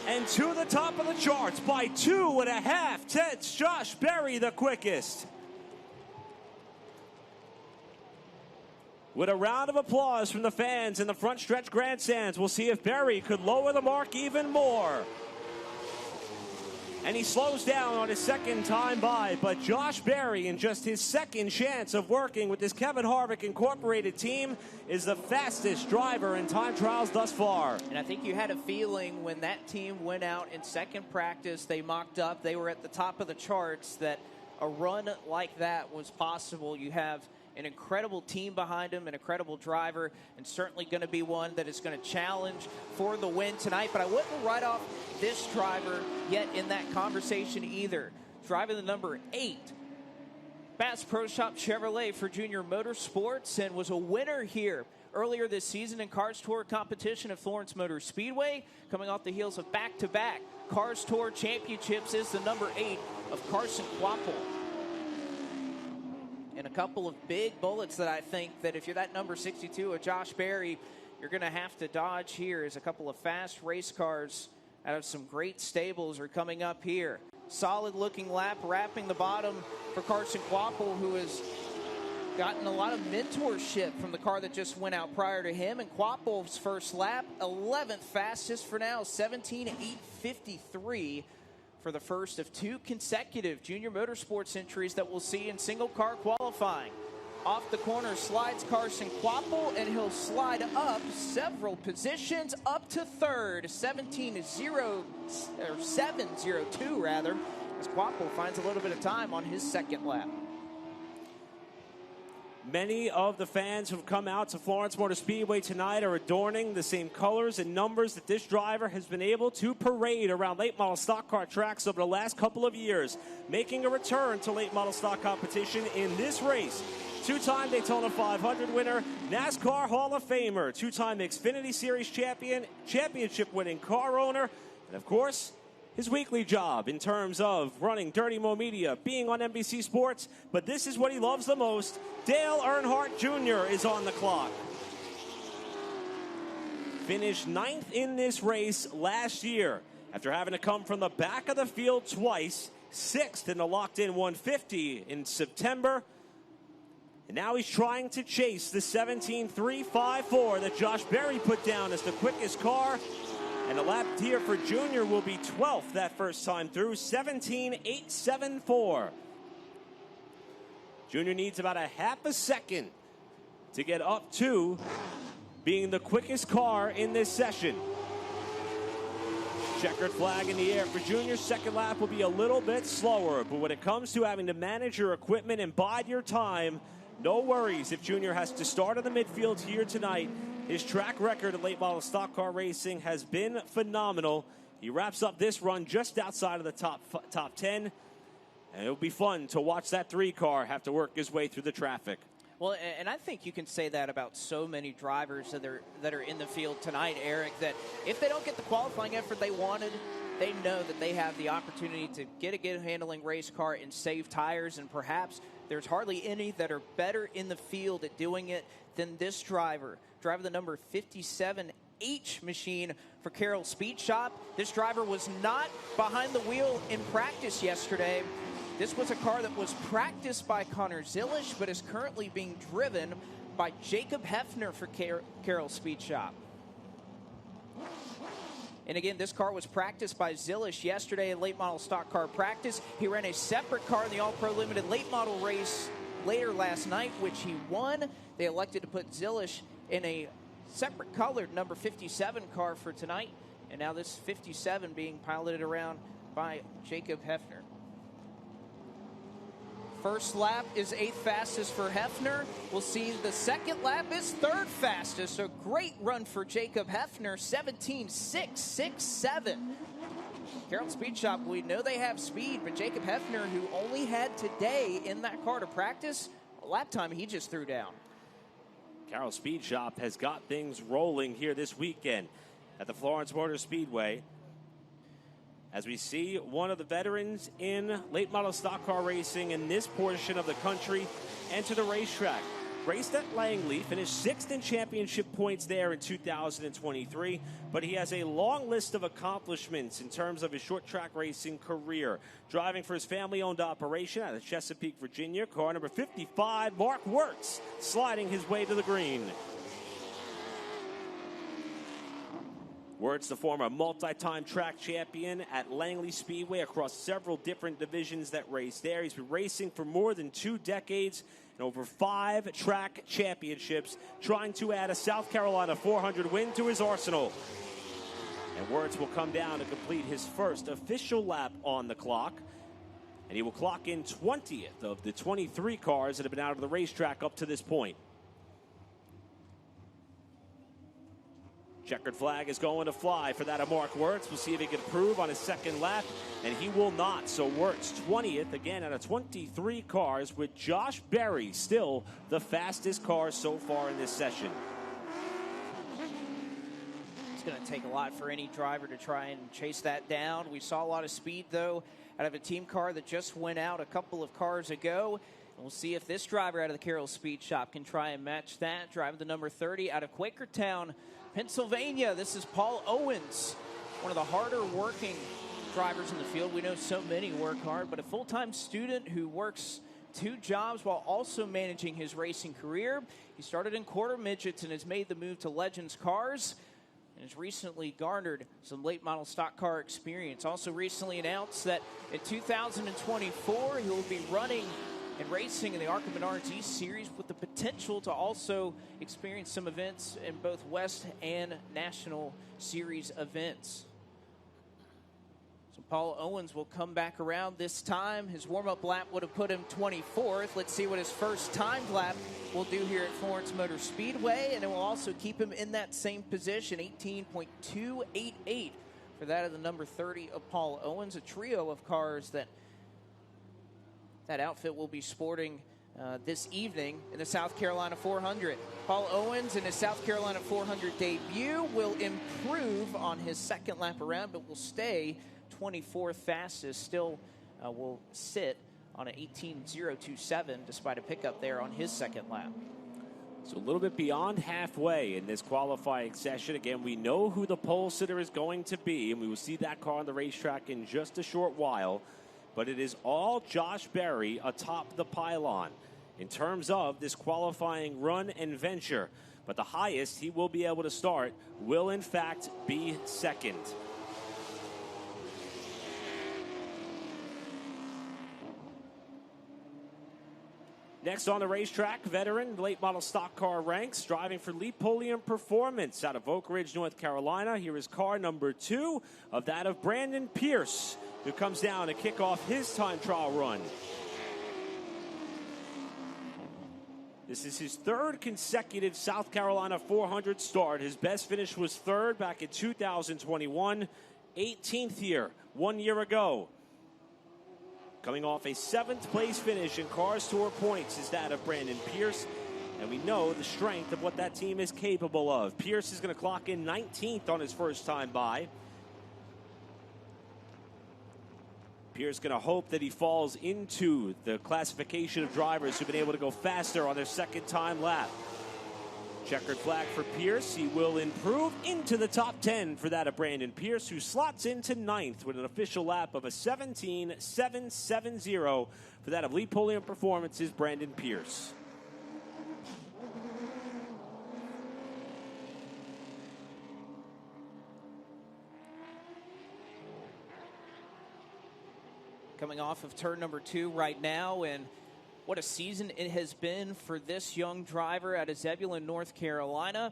and to the top of the charts by 2.5 tenths. Josh Berry the quickest. With a round of applause from the fans in the front stretch grandstands, we'll see if Berry could lower the mark even more. And he slows down on his second time by, but Josh Berry, in just his second chance of working with this Kevin Harvick Incorporated team, is the fastest driver in time trials thus far. And I think you had a feeling when that team went out in second practice, they mocked up, they were at the top of the charts, that a run like that was possible. You have an incredible team behind him, an incredible driver, and certainly going to be one that is going to challenge for the win tonight. But I wouldn't write off this driver yet in that conversation either. Driving the number 8, Bass Pro Shop Chevrolet for Junior Motorsports, and was a winner here earlier this season in Cars Tour competition at Florence Motor Speedway, coming off the heels of back-to-back Cars Tour championships, is the number 8 of Carson Quapple. And a couple of big bullets that I think that if you're that number 62 of Josh Berry, you're going to have to dodge here, as a couple of fast race cars out of some great stables are coming up here. Solid looking lap, wrapping the bottom for Carson Quapple, who has gotten a lot of mentorship from the car that just went out prior to him. And Quapple's first lap, 11th fastest for now, 17.853. For the first of 2 consecutive Junior Motorsports entries that we'll see in single car qualifying. Off the corner slides Carson Quapple, and he'll slide up several positions up to third, 702 rather. as Quapple finds a little bit of time on his second lap. Many of the fans who've come out to Florence Motor Speedway tonight are adorning the same colors and numbers that this driver has been able to parade around late model stock car tracks over the last couple of years, making a return to late model stock competition in this race. Two-time Daytona 500 winner, NASCAR Hall of Famer, two-time Xfinity Series champion, championship-winning car owner, and of course, his weekly job in terms of running Dirty Mo Media, being on NBC Sports, but this is what he loves the most. Dale Earnhardt Jr. is on the clock. Finished 9th in this race last year after having to come from the back of the field twice, 6th in the locked-in 150 in September. And now he's trying to chase the 17.354 that Josh Berry put down as the quickest car. And the lap here for Junior will be 12th that first time through, 17.874. Junior needs about a half a second to get up to being the quickest car in this session. Checkered flag in the air for Junior. Second lap will be a little bit slower, but when it comes to having to manage your equipment and bide your time, no worries if Junior has to start in the midfield here tonight. His track record in late model stock car racing has been phenomenal. He wraps up this run just outside of the top 10. And it'll be fun to watch that 3 car have to work his way through the traffic. Well, and I think you can say that about so many drivers that are in the field tonight, Eric, that if they don't get the qualifying effort they wanted, they know that they have the opportunity to get a good handling race car and save tires, and perhaps there's hardly any that are better in the field at doing it than this driver. Driver the number 57H machine for Carroll Speed Shop. This driver was not behind the wheel in practice yesterday. This was a car that was practiced by Conor Zillich, but is currently being driven by Jacob Hefner for Carroll Speed Shop. And again, this car was practiced by Zillich yesterday in late model stock car practice. He ran a separate car in the All-Pro Limited late model race later last night, which he won. They elected to put Zillich in a separate colored number 57 car for tonight. And now this 57 being piloted around by Jacob Hefner. First lap is 8th fastest for Hefner. We'll see the second lap is 3rd fastest. A great run for Jacob Hefner, 17.667. Carroll Speed Shop, we know they have speed, but Jacob Hefner, who only had today in that car to practice, a lap time he just threw down. Carroll Speed Shop has got things rolling here this weekend at the Florence Motor Speedway. As we see one of the veterans in late model stock car racing in this portion of the country enter the racetrack. Raced at Langley, finished 6th in championship points there in 2023, but he has a long list of accomplishments in terms of his short track racing career. Driving for his family-owned operation out of Chesapeake, Virginia, car number 55, Mark Wirtz, sliding his way to the green. Wirtz, the former multi-time track champion at Langley Speedway across several different divisions that race there. He's been racing for more than 2 decades and over 5 track championships, trying to add a South Carolina 400 win to his arsenal. And Wirtz will come down to complete his first official lap on the clock. And he will clock in 20th of the 23 cars that have been out of the racetrack up to this point. Checkered flag is going to fly for that of Mark Wirtz. We'll see if he can improve on his second lap, and he will not. So Wirtz 20th, again, out of 23 cars, with Josh Berry still the fastest car so far in this session. It's going to take a lot for any driver to try and chase that down. We saw a lot of speed, though, out of a team car that just went out a couple of cars ago. And we'll see if this driver out of the Carroll Speed Shop can try and match that. Driving the number 30 out of Quakertown, Pennsylvania. This is Paul Owens, one of the harder working drivers in the field. We know so many work hard, but a full-time student who works 2 jobs while also managing his racing career. He started in quarter midgets and has made the move to Legends Cars and has recently garnered some late model stock car experience. Also recently announced that in 2024 he will be running and racing in the ARCA Menards East Series with the potential to also experience some events in both West and National Series events. So Paul Owens will come back around this time. His warm-up lap would have put him 24th. Let's see what his first timed lap will do here at Florence Motor Speedway, and it will also keep him in that same position, 18.288 for that of the number 30 of Paul Owens, a trio of cars that outfit will be sporting this evening in the South Carolina 400. Paul Owens in his South Carolina 400 debut will improve on his second lap around, but will stay 24th fastest. Still will sit on an 18.027 despite a pickup there on his second lap. So a little bit beyond halfway in this qualifying session. Again, we know who the pole sitter is going to be, and we will see that car on the racetrack in just a short while. But it is all Josh Berry atop the pylon in terms of this qualifying run and venture. But the highest he will be able to start will, in fact, be second. Next on the racetrack, veteran, late model stock car ranks, driving for Leapolium Performance out of Oak Ridge, North Carolina. Here is car number 2 of that of Brandon Pierce, who comes down to kick off his time trial run. This is his third consecutive South Carolina 400 start. His best finish was third back in 2021, 18th year, 1 year ago. Coming off a 7th place finish in Cars Tour points is that of Brandon Pierce. And we know the strength of what that team is capable of. Pierce is going to clock in 19th on his first time by. Pierce going to hope that he falls into the classification of drivers who've been able to go faster on their second time lap. Checkered flag for Pierce. He will improve into the top 10 for that of Brandon Pierce, who slots into 9th with an official lap of a 17.770 for that of Leapolium Performance's Brandon Pierce. Coming off of turn number 2 right now, and what a season it has been for this young driver out of Zebulon, North Carolina.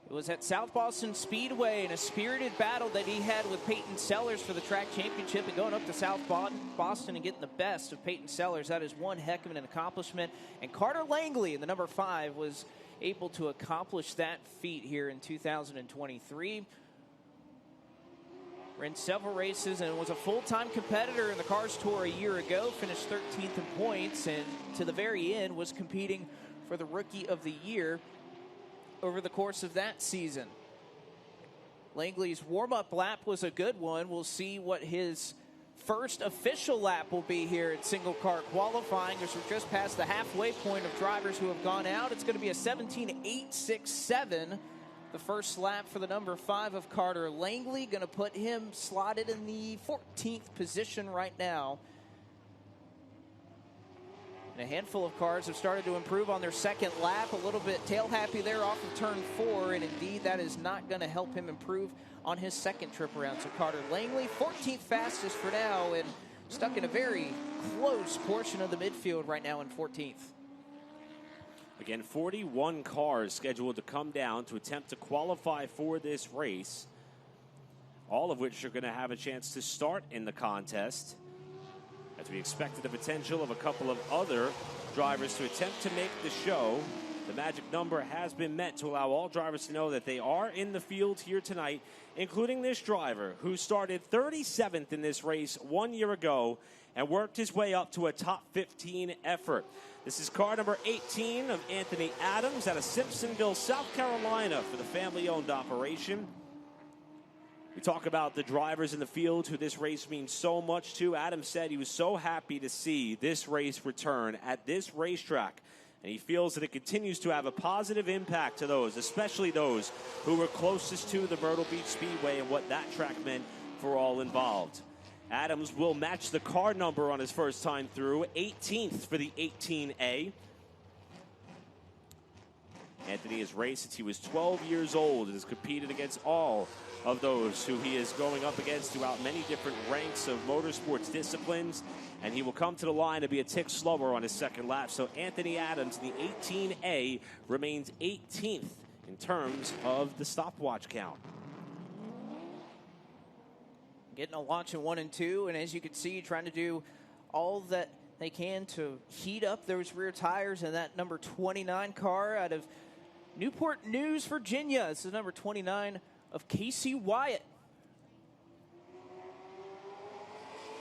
It was at South Boston Speedway in a spirited battle that he had with Peyton Sellers for the track championship, and going up to South Boston and getting the best of Peyton Sellers. That is one heck of an accomplishment. And Carter Langley in the number 5 was able to accomplish that feat here in 2023. Ran several races and was a full-time competitor in the Cars Tour a year ago. Finished 13th in points, and to the very end was competing for the Rookie of the Year over the course of that season. Langley's warm-up lap was a good one. We'll see what his first official lap will be here at single car qualifying, as we're just past the halfway point of drivers who have gone out. It's going to be a 17.867. The first lap for the number 5 of Carter Langley, going to put him slotted in the 14th position right now. And a handful of cars have started to improve on their second lap. A little bit tail happy there off of turn 4, and indeed that is not going to help him improve on his second trip around. So Carter Langley, 14th fastest for now, and stuck in a very close portion of the midfield right now in 14th. Again, 41 cars scheduled to come down to attempt to qualify for this race, all of which are going to have a chance to start in the contest, as we expected the potential of a couple of other drivers to attempt to make the show. The magic number has been met to allow all drivers to know that they are in the field here tonight, including this driver who started 37th in this race 1 year ago and worked his way up to a top 15 effort. This is car number 18 of Anthony Adams out of Simpsonville, South Carolina for the family-owned operation. We talk about the drivers in the field who this race means so much to. Adams said he was so happy to see this race return at this racetrack, and he feels that it continues to have a positive impact to those, especially those who were closest to the Myrtle Beach Speedway and what that track meant for all involved. Adams will match the car number on his first time through, 18th for the 18A. Anthony has raced since he was 12 years old and has competed against all of those who he is going up against throughout many different ranks of motorsports disciplines, and he will come to the line to be a tick slower on his second lap. So Anthony Adams, the 18A, remains 18th in terms of the stopwatch count. getting a launch in 1 and 2, and as you can see, trying to do all that they can to heat up those rear tires. And that number 29 car out of Newport News, Virginia. This is number 29 of Casey Wyatt.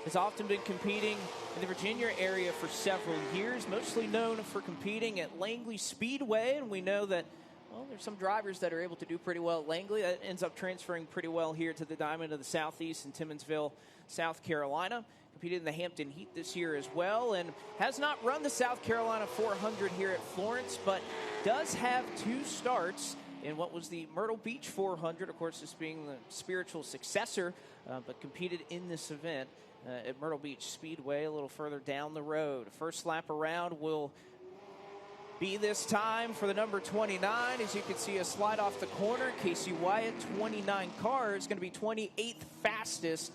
Has often been competing in the Virginia area for several years, mostly known for competing at Langley Speedway, and we know that, well, there's some drivers that are able to do pretty well at Langley. That ends up transferring pretty well here to the Diamond of the Southeast in Timmonsville, South Carolina. Competed in the Hampton Heat this year as well, and has not run the South Carolina 400 here at Florence, but does have 2 starts in what was the Myrtle Beach 400, of course, this being the spiritual successor, but competed in this event at Myrtle Beach Speedway a little further down the road. First lap around will be this time for the number 29. As you can see, a slide off the corner. Casey Wyatt, 29 car, is going to be 28th fastest.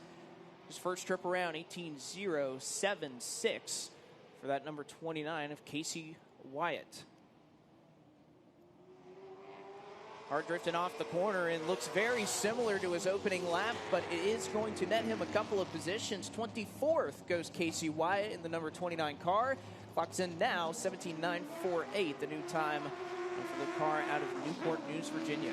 His first trip around, 18.076 for that number 29 of Casey Wyatt. Hard drifting off the corner and looks very similar to his opening lap, but it is going to net him a couple of positions. 24th goes Casey Wyatt in the number 29 car. Clocks in now 17.948, the new time for the car out of Newport News, Virginia.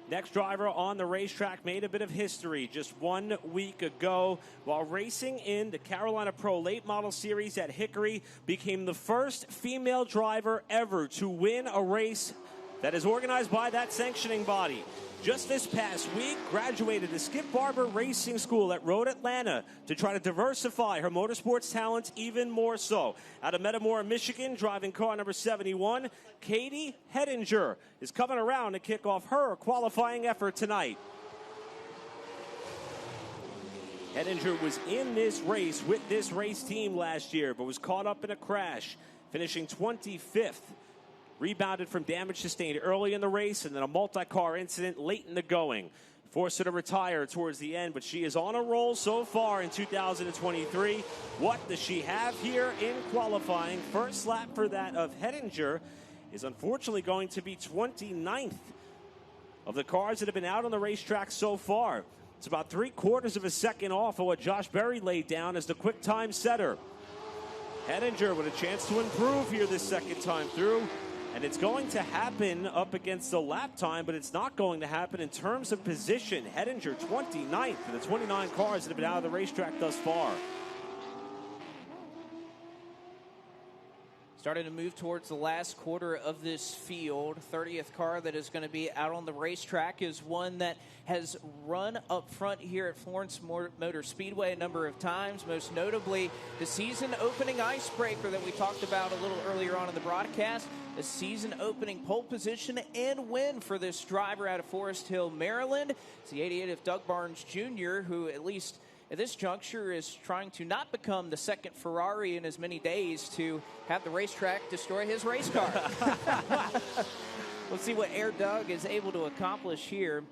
Next driver on the racetrack made a bit of history just 1 week ago while racing in the Carolina Pro Late Model Series at Hickory. Became the first female driver ever to win a race that is organized by that sanctioning body. Just this past week, graduated the Skip Barber Racing School at Road Atlanta to try to diversify her motorsports talents even more so. Out of Metamora, Michigan, driving car number 71, Katie Hedinger is coming around to kick off her qualifying effort tonight. Hedinger was in this race with this race team last year, but was caught up in a crash, finishing 25th. Rebounded from damage sustained early in the race and then a multi-car incident late in the going. Forced her to retire towards the end, but she is on a roll so far in 2023. What does she have here in qualifying? First lap for that of Hedinger is unfortunately going to be 29th of the cars that have been out on the racetrack so far. It's about 3/4 of a second off of what Josh Berry laid down as the quick time setter. Hedinger with a chance to improve here this second time through. And it's going to happen up against the lap time, but it's not going to happen in terms of position. Hedinger 29th for the 29 cars that have been out of the racetrack thus far. Starting to move towards the last quarter of this field. 30th car that is going to be out on the racetrack is one that has run up front here at Florence Motor Speedway a number of times, most notably the season opening icebreaker that we talked about a little earlier on in the broadcast. The season opening pole position and win for this driver out of Forest Hill, Maryland. It's the 88 of Doug Barnes Jr., who at least at this juncture is trying to not become the second Ferrari in as many days to have the racetrack destroy his race car. We'll see what Air Doug is able to accomplish here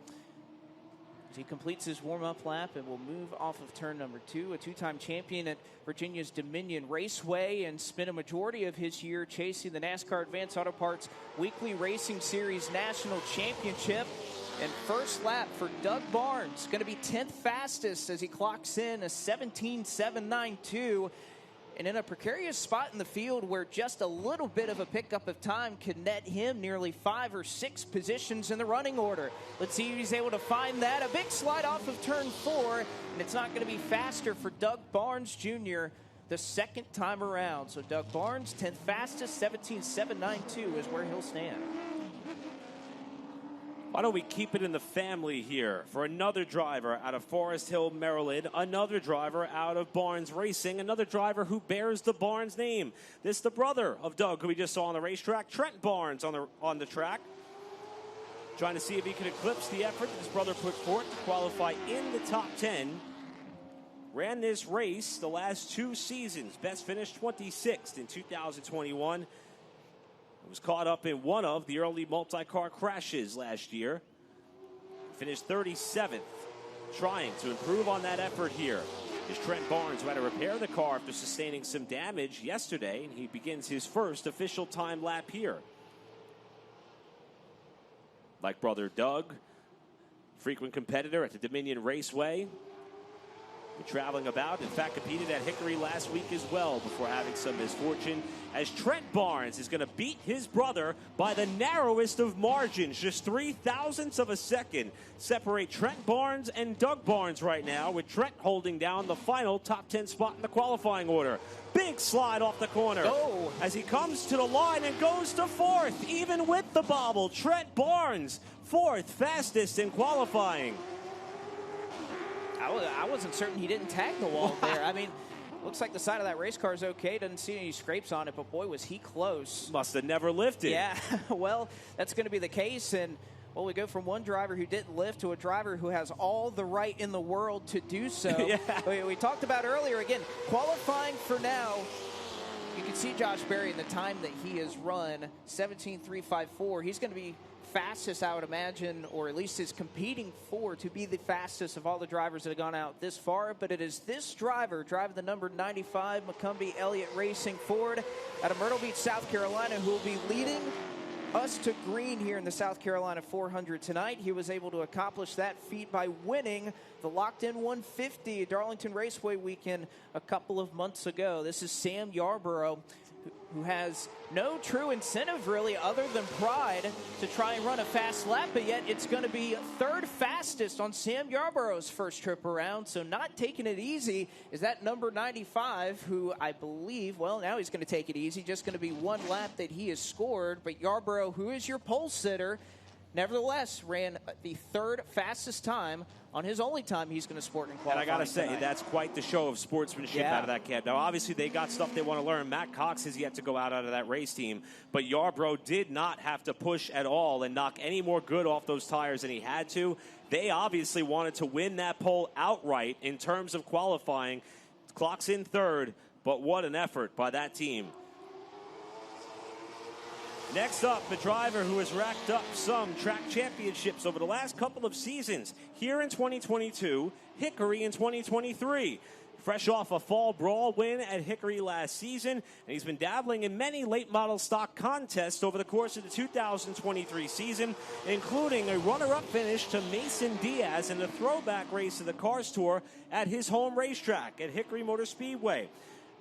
as he completes his warm-up lap and will move off of turn number 2. A 2-time champion at Virginia's Dominion Raceway and spent a majority of his year chasing the NASCAR Advanced Auto Parts Weekly Racing Series National Championship. And first lap for Doug Barnes, going to be 10th fastest as he clocks in a 17.792. And in a precarious spot in the field where just a little bit of a pickup of time could net him nearly 5 or 6 positions in the running order. Let's see if he's able to find that. A big slide off of turn 4, and it's not going to be faster for Doug Barnes Jr. the second time around. So Doug Barnes, 10th fastest, 17.792 is where he'll stand. Why don't we keep it in the family here for another driver out of Forest Hill, Maryland, another driver out of Barnes Racing, another driver who bears the Barnes name. This is the brother of Doug, who we just saw on the racetrack, Trent Barnes on the track. Trying to see if he can eclipse the effort that his brother put forth to qualify in the top 10. Ran this race the last 2 seasons. Best finished 26th in 2021. Was caught up in one of the early multi-car crashes last year. Finished 37th, trying to improve on that effort here. Is Trent Barnes, who had to repair the car after sustaining some damage yesterday, and he begins his first official time lap here. Like brother Doug, frequent competitor at the Dominion Raceway. Been traveling about. In fact, competed at Hickory last week as well before having some misfortune, as Trent Barnes is going to beat his brother by the narrowest of margins. Just 0.003 of a second separate Trent Barnes and Doug Barnes right now, with Trent holding down the final top 10 spot in the qualifying order. Big slide off the corner as he comes to the line and goes to fourth, even with the bobble. Trent Barnes, fourth fastest in qualifying. I wasn't certain he didn't tag the wall there. I mean, looks like the side of that race car is okay. Doesn't see any scrapes on it, but boy, was he close. Must have never lifted. Yeah, well, that's going to be the case. And, well, we go from one driver who didn't lift to a driver who has all the right in the world to do so. Yeah. We talked about earlier, again, qualifying for now. You can see Josh Berry in the time that he has run, 17.354. He's going to be fastest, I would imagine, or at least is competing for to be the fastest of all the drivers that have gone out this far. But it is this driver driving the number 95 McCumbee Elliott Racing Ford out of Myrtle Beach, South Carolina, who will be leading us to green here in the South Carolina 400 tonight. He was able to accomplish that feat by winning the Locked-In 150 at Darlington Raceway weekend a couple of months ago. This is Sam Yarbrough, who has no true incentive really other than pride to try and run a fast lap, but yet it's going to be third fastest on Sam Yarbrough's first trip around, so not taking it easy is that number 95, who I believe, well, now he's going to take it easy, just going to be one lap that he has scored, but Yarbrough, who is your pole sitter, nevertheless ran the third fastest time on his only time he's going to sport in qualifying. And I got to say, tonight. That's quite the show of sportsmanship out of that cab. Now, obviously, they got stuff they want to learn. Matt Cox has yet to go out of that race team, but Yarbrough did not have to push at all and knock any more good off those tires than he had to. They obviously wanted to win that pole outright in terms of qualifying. Clocks in third, but what an effort by that team. Next up, the driver who has racked up some track championships over the last couple of seasons. Here in 2022, Hickory in 2023. Fresh off a fall brawl win at Hickory last season, and he's been dabbling in many late model stock contests over the course of the 2023 season, including a runner-up finish to Mason Diaz in the throwback race of the Cars Tour at his home racetrack at Hickory Motor Speedway.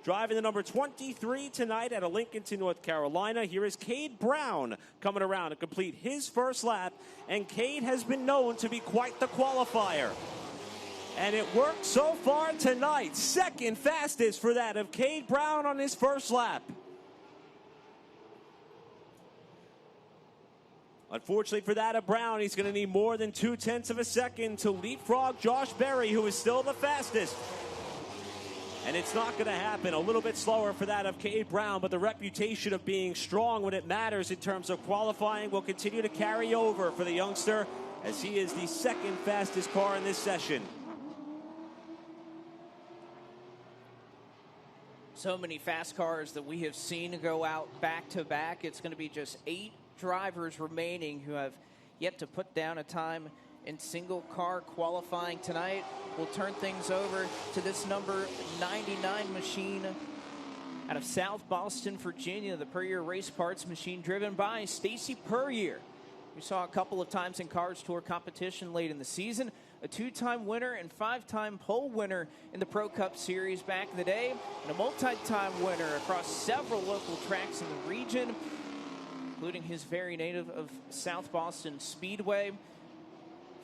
Driving the number 23 tonight out of Lincolnton, North Carolina, here is Cade Brown coming around to complete his first lap. And Cade has been known to be quite the qualifier. And it worked so far tonight. Second fastest for that of Cade Brown on his first lap. Unfortunately for that of Brown, he's going to need more than 0.2 of a second to leapfrog Josh Berry, who is still the fastest. And it's not going to happen. A little bit slower for that of Cade Brown, but the reputation of being strong when it matters in terms of qualifying will continue to carry over for the youngster, as he is the second fastest car in this session. So many fast cars that we have seen go out back-to-back. It's going to be just 8 drivers remaining who have yet to put down a time in single car qualifying tonight. We'll turn things over to this number 99 machine out of South Boston, Virginia, the Perrier Race Parts machine driven by Stacy Perry. We saw a couple of times in Cars Tour competition late in the season, a 2-time winner and 5-time pole winner in the Pro Cup Series back in the day, and a multi-time winner across several local tracks in the region, including his very native of South Boston Speedway.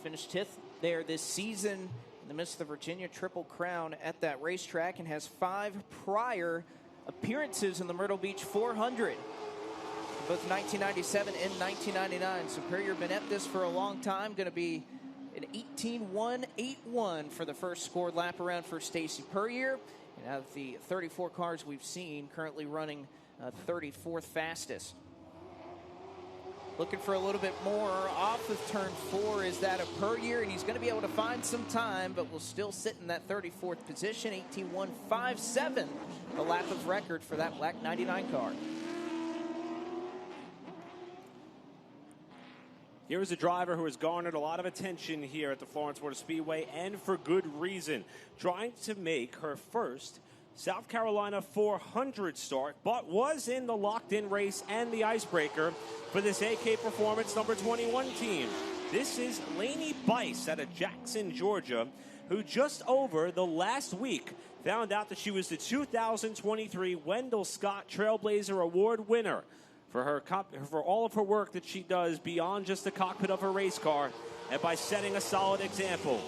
Finished 10th there this season in the midst of the Virginia Triple Crown at that racetrack, and has 5 prior appearances in the Myrtle Beach 400, both 1997 and 1999. So Perrier been at this for a long time. Going to be an 18-1-8-1 for the first scored lap around for Stacy Perrier. And out of the 34 cars we've seen, currently running 34th fastest. Looking for a little bit more off of turn 4 is that of Perrier, and he's going to be able to find some time, but will still sit in that 34th position, 18-1-5-7, the lap of record for that black 99 car. Here is a driver who has garnered a lot of attention here at the Florence Motor Speedway, and for good reason. Trying to make her first South Carolina 400 start, but was in the locked-in race and the icebreaker for this AK Performance number 21 team. This is Laney Bice out of Jackson, Georgia, who just over the last week found out that she was the 2023 Wendell Scott Trailblazer Award winner for all of her work that she does beyond just the cockpit of her race car, and by setting a solid example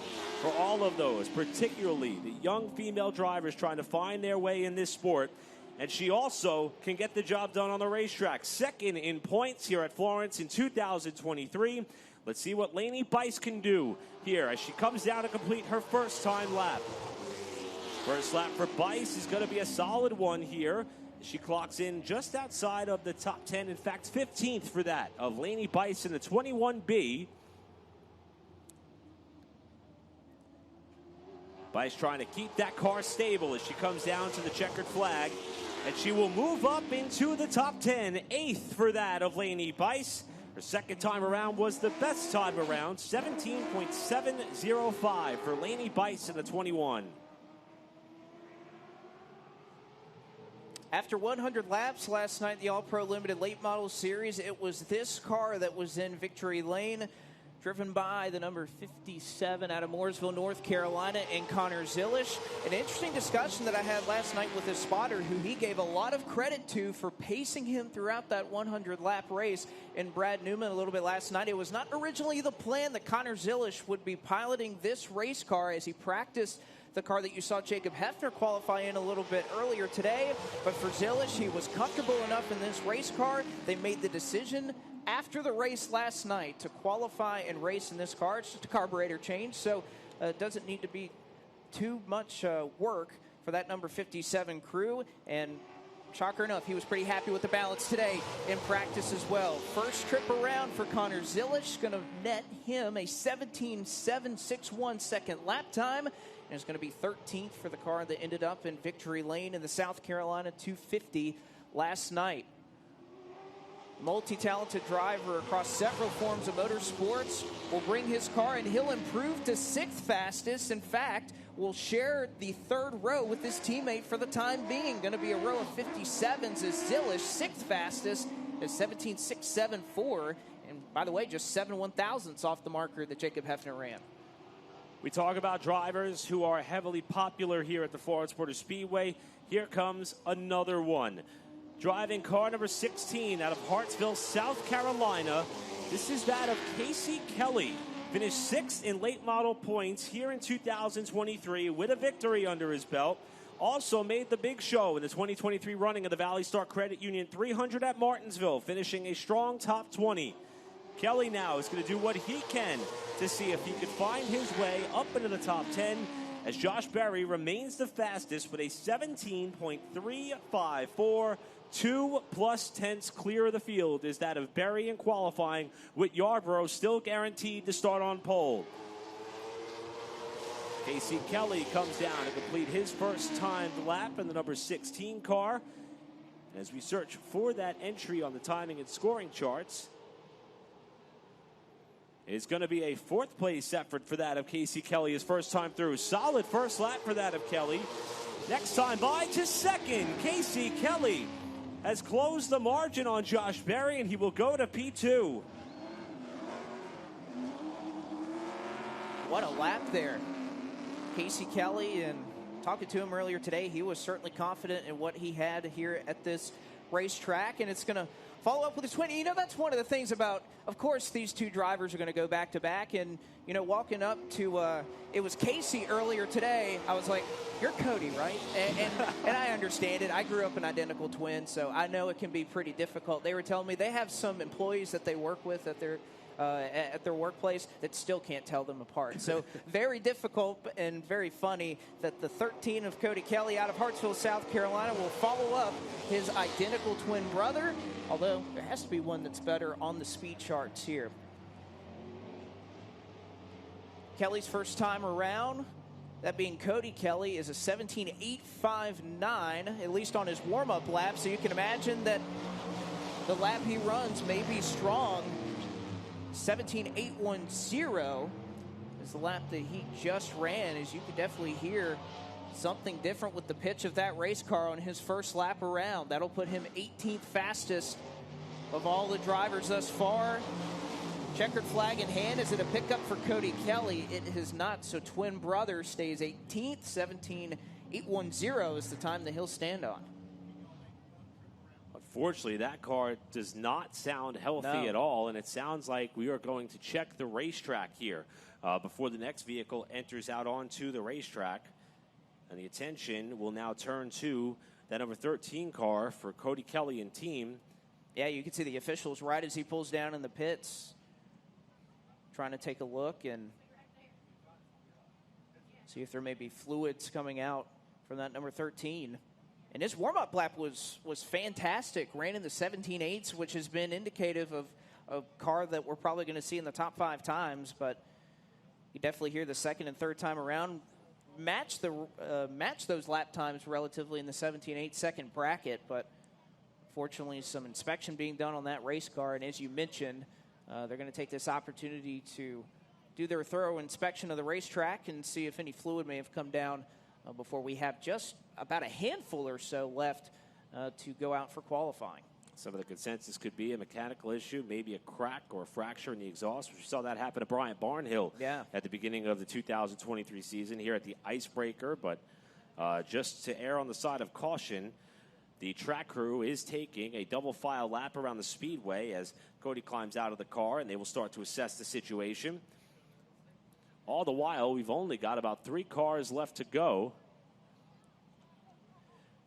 for all of those, particularly the young female drivers trying to find their way in this sport. And she also can get the job done on the racetrack. Second in points here at Florence in 2023. Let's see what Laney Bice can do here as she comes down to complete her first time lap. First lap for Bice is going to be a solid one here. She clocks in just outside of the top 10. In fact, 15th for that of Laney Bice in the 21B. Bice trying to keep that car stable as she comes down to the checkered flag. And she will move up into the top 10. 8th for that of Laney Bice. Her second time around was the best time around. 17.705 for Laney Bice in the 21. After 100 laps last night in the All-Pro Limited Late Model Series, it was this car that was in victory lane, driven by the number 57 out of Mooresville, North Carolina, and Conor Zillich. An interesting discussion that I had last night with his spotter, who he gave a lot of credit to for pacing him throughout that 100-lap race, and Brad Newman a little bit last night. It was not originally the plan that Conor Zillich would be piloting this race car as he practiced the car that you saw Jacob Hefner qualify in a little bit earlier today. But for Zillich, he was comfortable enough in this race car. They made the decision after the race last night to qualify and race in this car. It's just a carburetor change, so it doesn't need to be too much work for that number 57 crew. And shocker enough, he was pretty happy with the balance today in practice as well. First trip around for Conor Zillich, going to net him a 17.761 second lap time. And it's going to be 13th for the car that ended up in victory lane in the South Carolina 250 last night. Multi-talented driver across several forms of motorsports will bring his car, and he'll improve to 6th fastest. In fact, will share the third row with his teammate for the time being. Going to be a row of 57s as Zillich, 6th fastest, is 17.674. And by the way, just 7 1/1000ths off the marker that Jacob Hefner ran. We talk about drivers who are heavily popular here at the Florence Motor Speedway. Here comes another one. Driving car number 16 out of Hartsville, South Carolina. This is that of Casey Kelly. Finished 6th in late model points here in 2023 with a victory under his belt. Also made the big show in the 2023 running of the Valley Star Credit Union 300 at Martinsville, finishing a strong top 20. Kelly now is going to do what he can to see if he could find his way up into the top 10, as Josh Berry remains the fastest with a 17.354. 2+10ths clear of the field is that of Berry in qualifying, with Yarbrough still guaranteed to start on pole. Casey Kelly comes down to complete his first timed lap in the number 16 car. As we search for that entry on the timing and scoring charts, it's going to be a 4th place effort for that of Casey Kelly, his first time through. Solid first lap for that of Kelly. Next time by to 2nd, Casey Kelly has closed the margin on Josh Berry, and he will go to P2. What a lap there. Casey Kelly, and talking to him earlier today, he was certainly confident in what he had here at this racetrack, and it's going to follow up with his twin. You know, that's one of the things about, of course, these two drivers are going to go back-to-back, and, you know, walking up to, it was Casey earlier today, I was like, you're Cody, right? And I understand it. I grew up an identical twin, so I know it can be pretty difficult. They were telling me they have some employees that they work with at their workplace that still can't tell them apart. So very difficult and very funny that the 13 of Cody Kelly out of Hartsville, South Carolina will follow up his identical twin brother, although there has to be one that's better on the speed charts here. Kelly's first time around, that being Cody Kelly, is a 17.859, at least on his warm-up lap, so you can imagine that the lap he runs may be strong. 17.810 is the lap that he just ran, as you could definitely hear something different with the pitch of that race car on his first lap around. That'll put him 18th fastest of all the drivers thus far. Checkered flag in hand. Is it a pickup for Cody Kelly? It has not, so twin brother stays 18th. 17.810 is the time that he'll stand on. Unfortunately, that car does not sound healthy at all, and it sounds like we are going to check the racetrack here before the next vehicle enters out onto the racetrack. And the attention will now turn to that number 13 car for Cody Kelly and team. Yeah, you can see the officials right as he pulls down in the pits, trying to take a look and see if there may be fluids coming out from that number 13. And his warm-up lap was fantastic. Ran in the 17.8s, which has been indicative of a car that we're probably going to see in the top 5 times. But you definitely hear the second and third time around match those lap times relatively in the 17.8 second bracket. But fortunately, some inspection being done on that race car. And as you mentioned, they're going to take this opportunity to do their thorough inspection of the racetrack and see if any fluid may have come down before we have just about a handful or so left to go out for qualifying. Some of the consensus could be a mechanical issue, maybe a crack or a fracture in the exhaust. We saw that happen to Bryant Barnhill at the beginning of the 2023 season here at the Icebreaker. But just to err on the side of caution, the track crew is taking a double file lap around the speedway as Cody climbs out of the car, and they will start to assess the situation. All the while, we've only got about 3 cars left to go.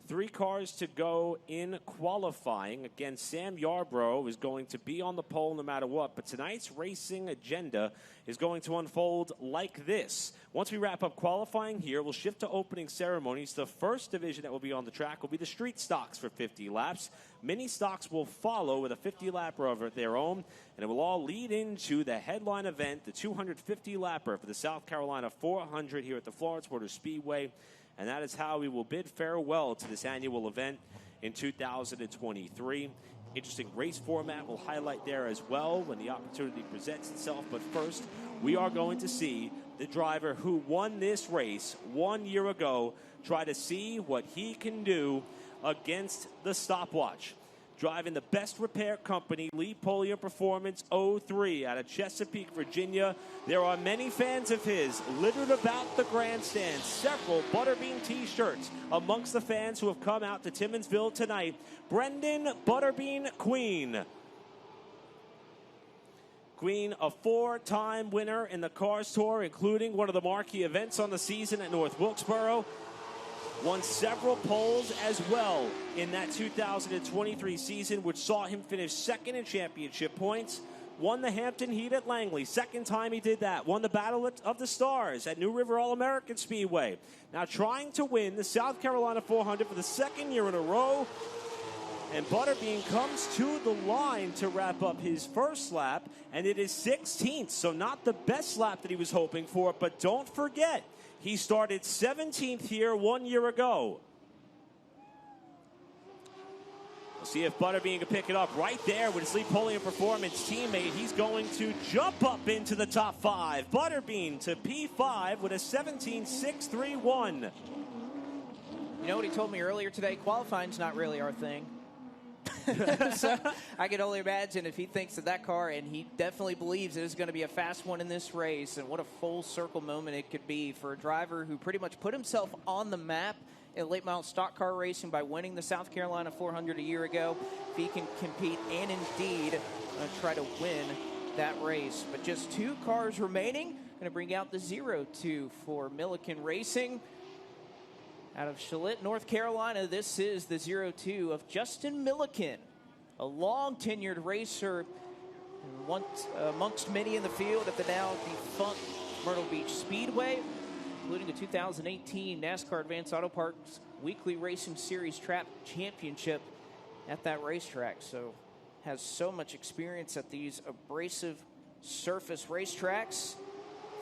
3 cars to go in qualifying. Again, Sam Yarbrough is going to be on the pole no matter what, but tonight's racing agenda is going to unfold like this. Once we wrap up qualifying here, we'll shift to opening ceremonies. The first division that will be on the track will be the street stocks for 50 laps. Mini stocks will follow with a 50-lapper of their own, and it will all lead into the headline event, the 250-lapper for the South Carolina 400 here at the Florence Motor Speedway. And that is how we will bid farewell to this annual event in 2023. Interesting race format we'll highlight there as well when the opportunity presents itself. But first, we are going to see the driver who won this race 1 year ago try to see what he can do against the stopwatch. Driving the best repair company, Lee Polier Performance 03 out of Chesapeake, Virginia. There are many fans of his littered about the grandstand. Several Butterbean t-shirts amongst the fans who have come out to Timmonsville tonight. Brendan Butterbean Queen. Queen, a 4-time winner in the Cars Tour, including one of the marquee events on the season at North Wilkesboro. Won several poles as well in that 2023 season, which saw him finish second in championship points. Won the Hampton Heat at Langley. Second time he did that. Won the Battle of the Stars at New River All-American Speedway. Now trying to win the South Carolina 400 for the second year in a row. And Butterbean comes to the line to wrap up his first lap, and it is 16th, so not the best lap that he was hoping for, but don't forget, he started 17th here 1 year ago. We'll see if Butterbean can pick it up right there with his Lee Polier Performance teammate. He's going to jump up into the top 5. Butterbean to P5 with a 17.631. You know what he told me earlier today? Qualifying's not really our thing. So I can only imagine if he thinks of that car, and he definitely believes it is going to be a fast one in this race, and what a full circle moment it could be for a driver who pretty much put himself on the map in late model stock car racing by winning the South Carolina 400 a year ago. If he can compete and indeed try to win that race. But just 2 cars remaining. Going to bring out the 0-2 for Milliken Racing. Out of Charlotte, North Carolina, this is the 0-2 of Justin Milliken, a long-tenured racer amongst many in the field at the now defunct Myrtle Beach Speedway, including the 2018 NASCAR Advanced Auto Parts Weekly Racing Series Trap Championship at that racetrack. So has so much experience at these abrasive surface racetracks.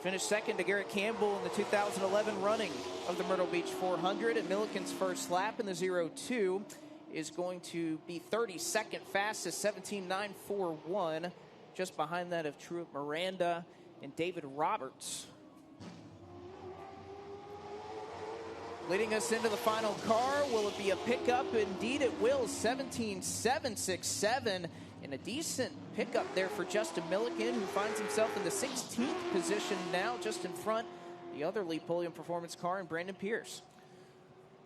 Finished second to Garrett Campbell in the 2011 running of the Myrtle Beach 400. And Milliken's first lap in the 0-2 is going to be 32nd fastest, 17.941, just behind that of Truet Miranda and David Roberts. Leading us into the final car, will it be a pickup? Indeed it will, 17.767. And a decent pickup there for Justin Milliken, who finds himself in the 16th position now, just in front the other lead podium performance car, and Brandon Pierce.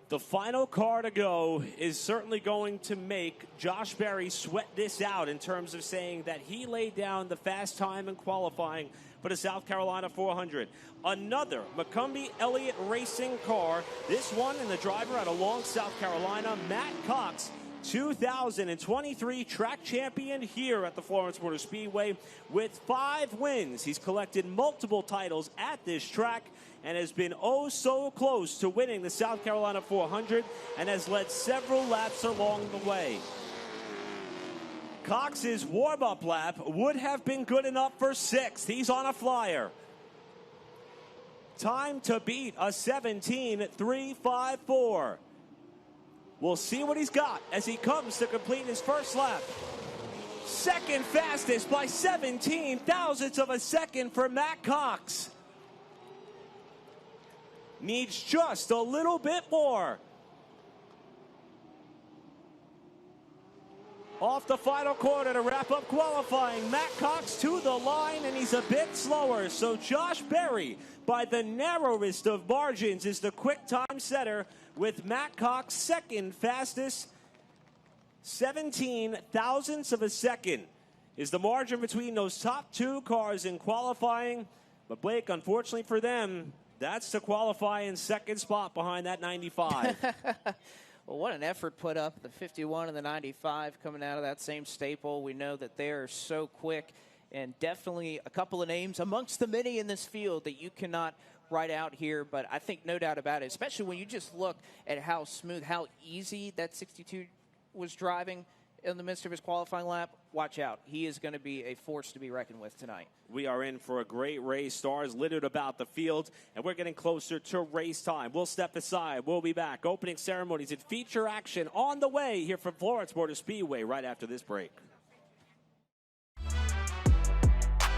The final car to go is certainly going to make Josh Berry sweat this out in terms of saying that he laid down the fast time in qualifying for the South Carolina 400. Another McCumbee Elliott Racing car. This one and the driver out of Long, South Carolina, Matt Cox, 2023 track champion here at the Florence Motor Speedway with 5 wins. He's collected multiple titles at this track and has been oh so close to winning the South Carolina 400 and has led several laps along the way. Cox's warm-up lap would have been good enough for 6th. He's on a flyer. Time to beat a 17.354. We'll see what he's got as he comes to complete his first lap. Second fastest by 17 thousandths of a second for Matt Cox. Needs just a little bit more. Off the final corner to wrap up qualifying. Matt Cox to the line, and he's a bit slower. So Josh Berry, by the narrowest of margins, is the quick time setter with Matt Cox second fastest. 17 thousandths of a second is the margin between those top 2 cars in qualifying. But Blake, unfortunately for them, that's to qualify in second spot behind that 95. Well, what an effort put up. The 51 and the 95 coming out of that same staple. We know that they are so quick, and definitely a couple of names amongst the many in this field that you cannot write out here. But I think no doubt about it, especially when you just look at how smooth, how easy that 62 was driving in the midst of his qualifying lap. Watch out. He is going to be a force to be reckoned with tonight. We are in for a great race. Stars littered about the field, and we're getting closer to race time. We'll step aside. We'll be back. Opening ceremonies and feature action on the way here from Florence Motor Speedway right after this break.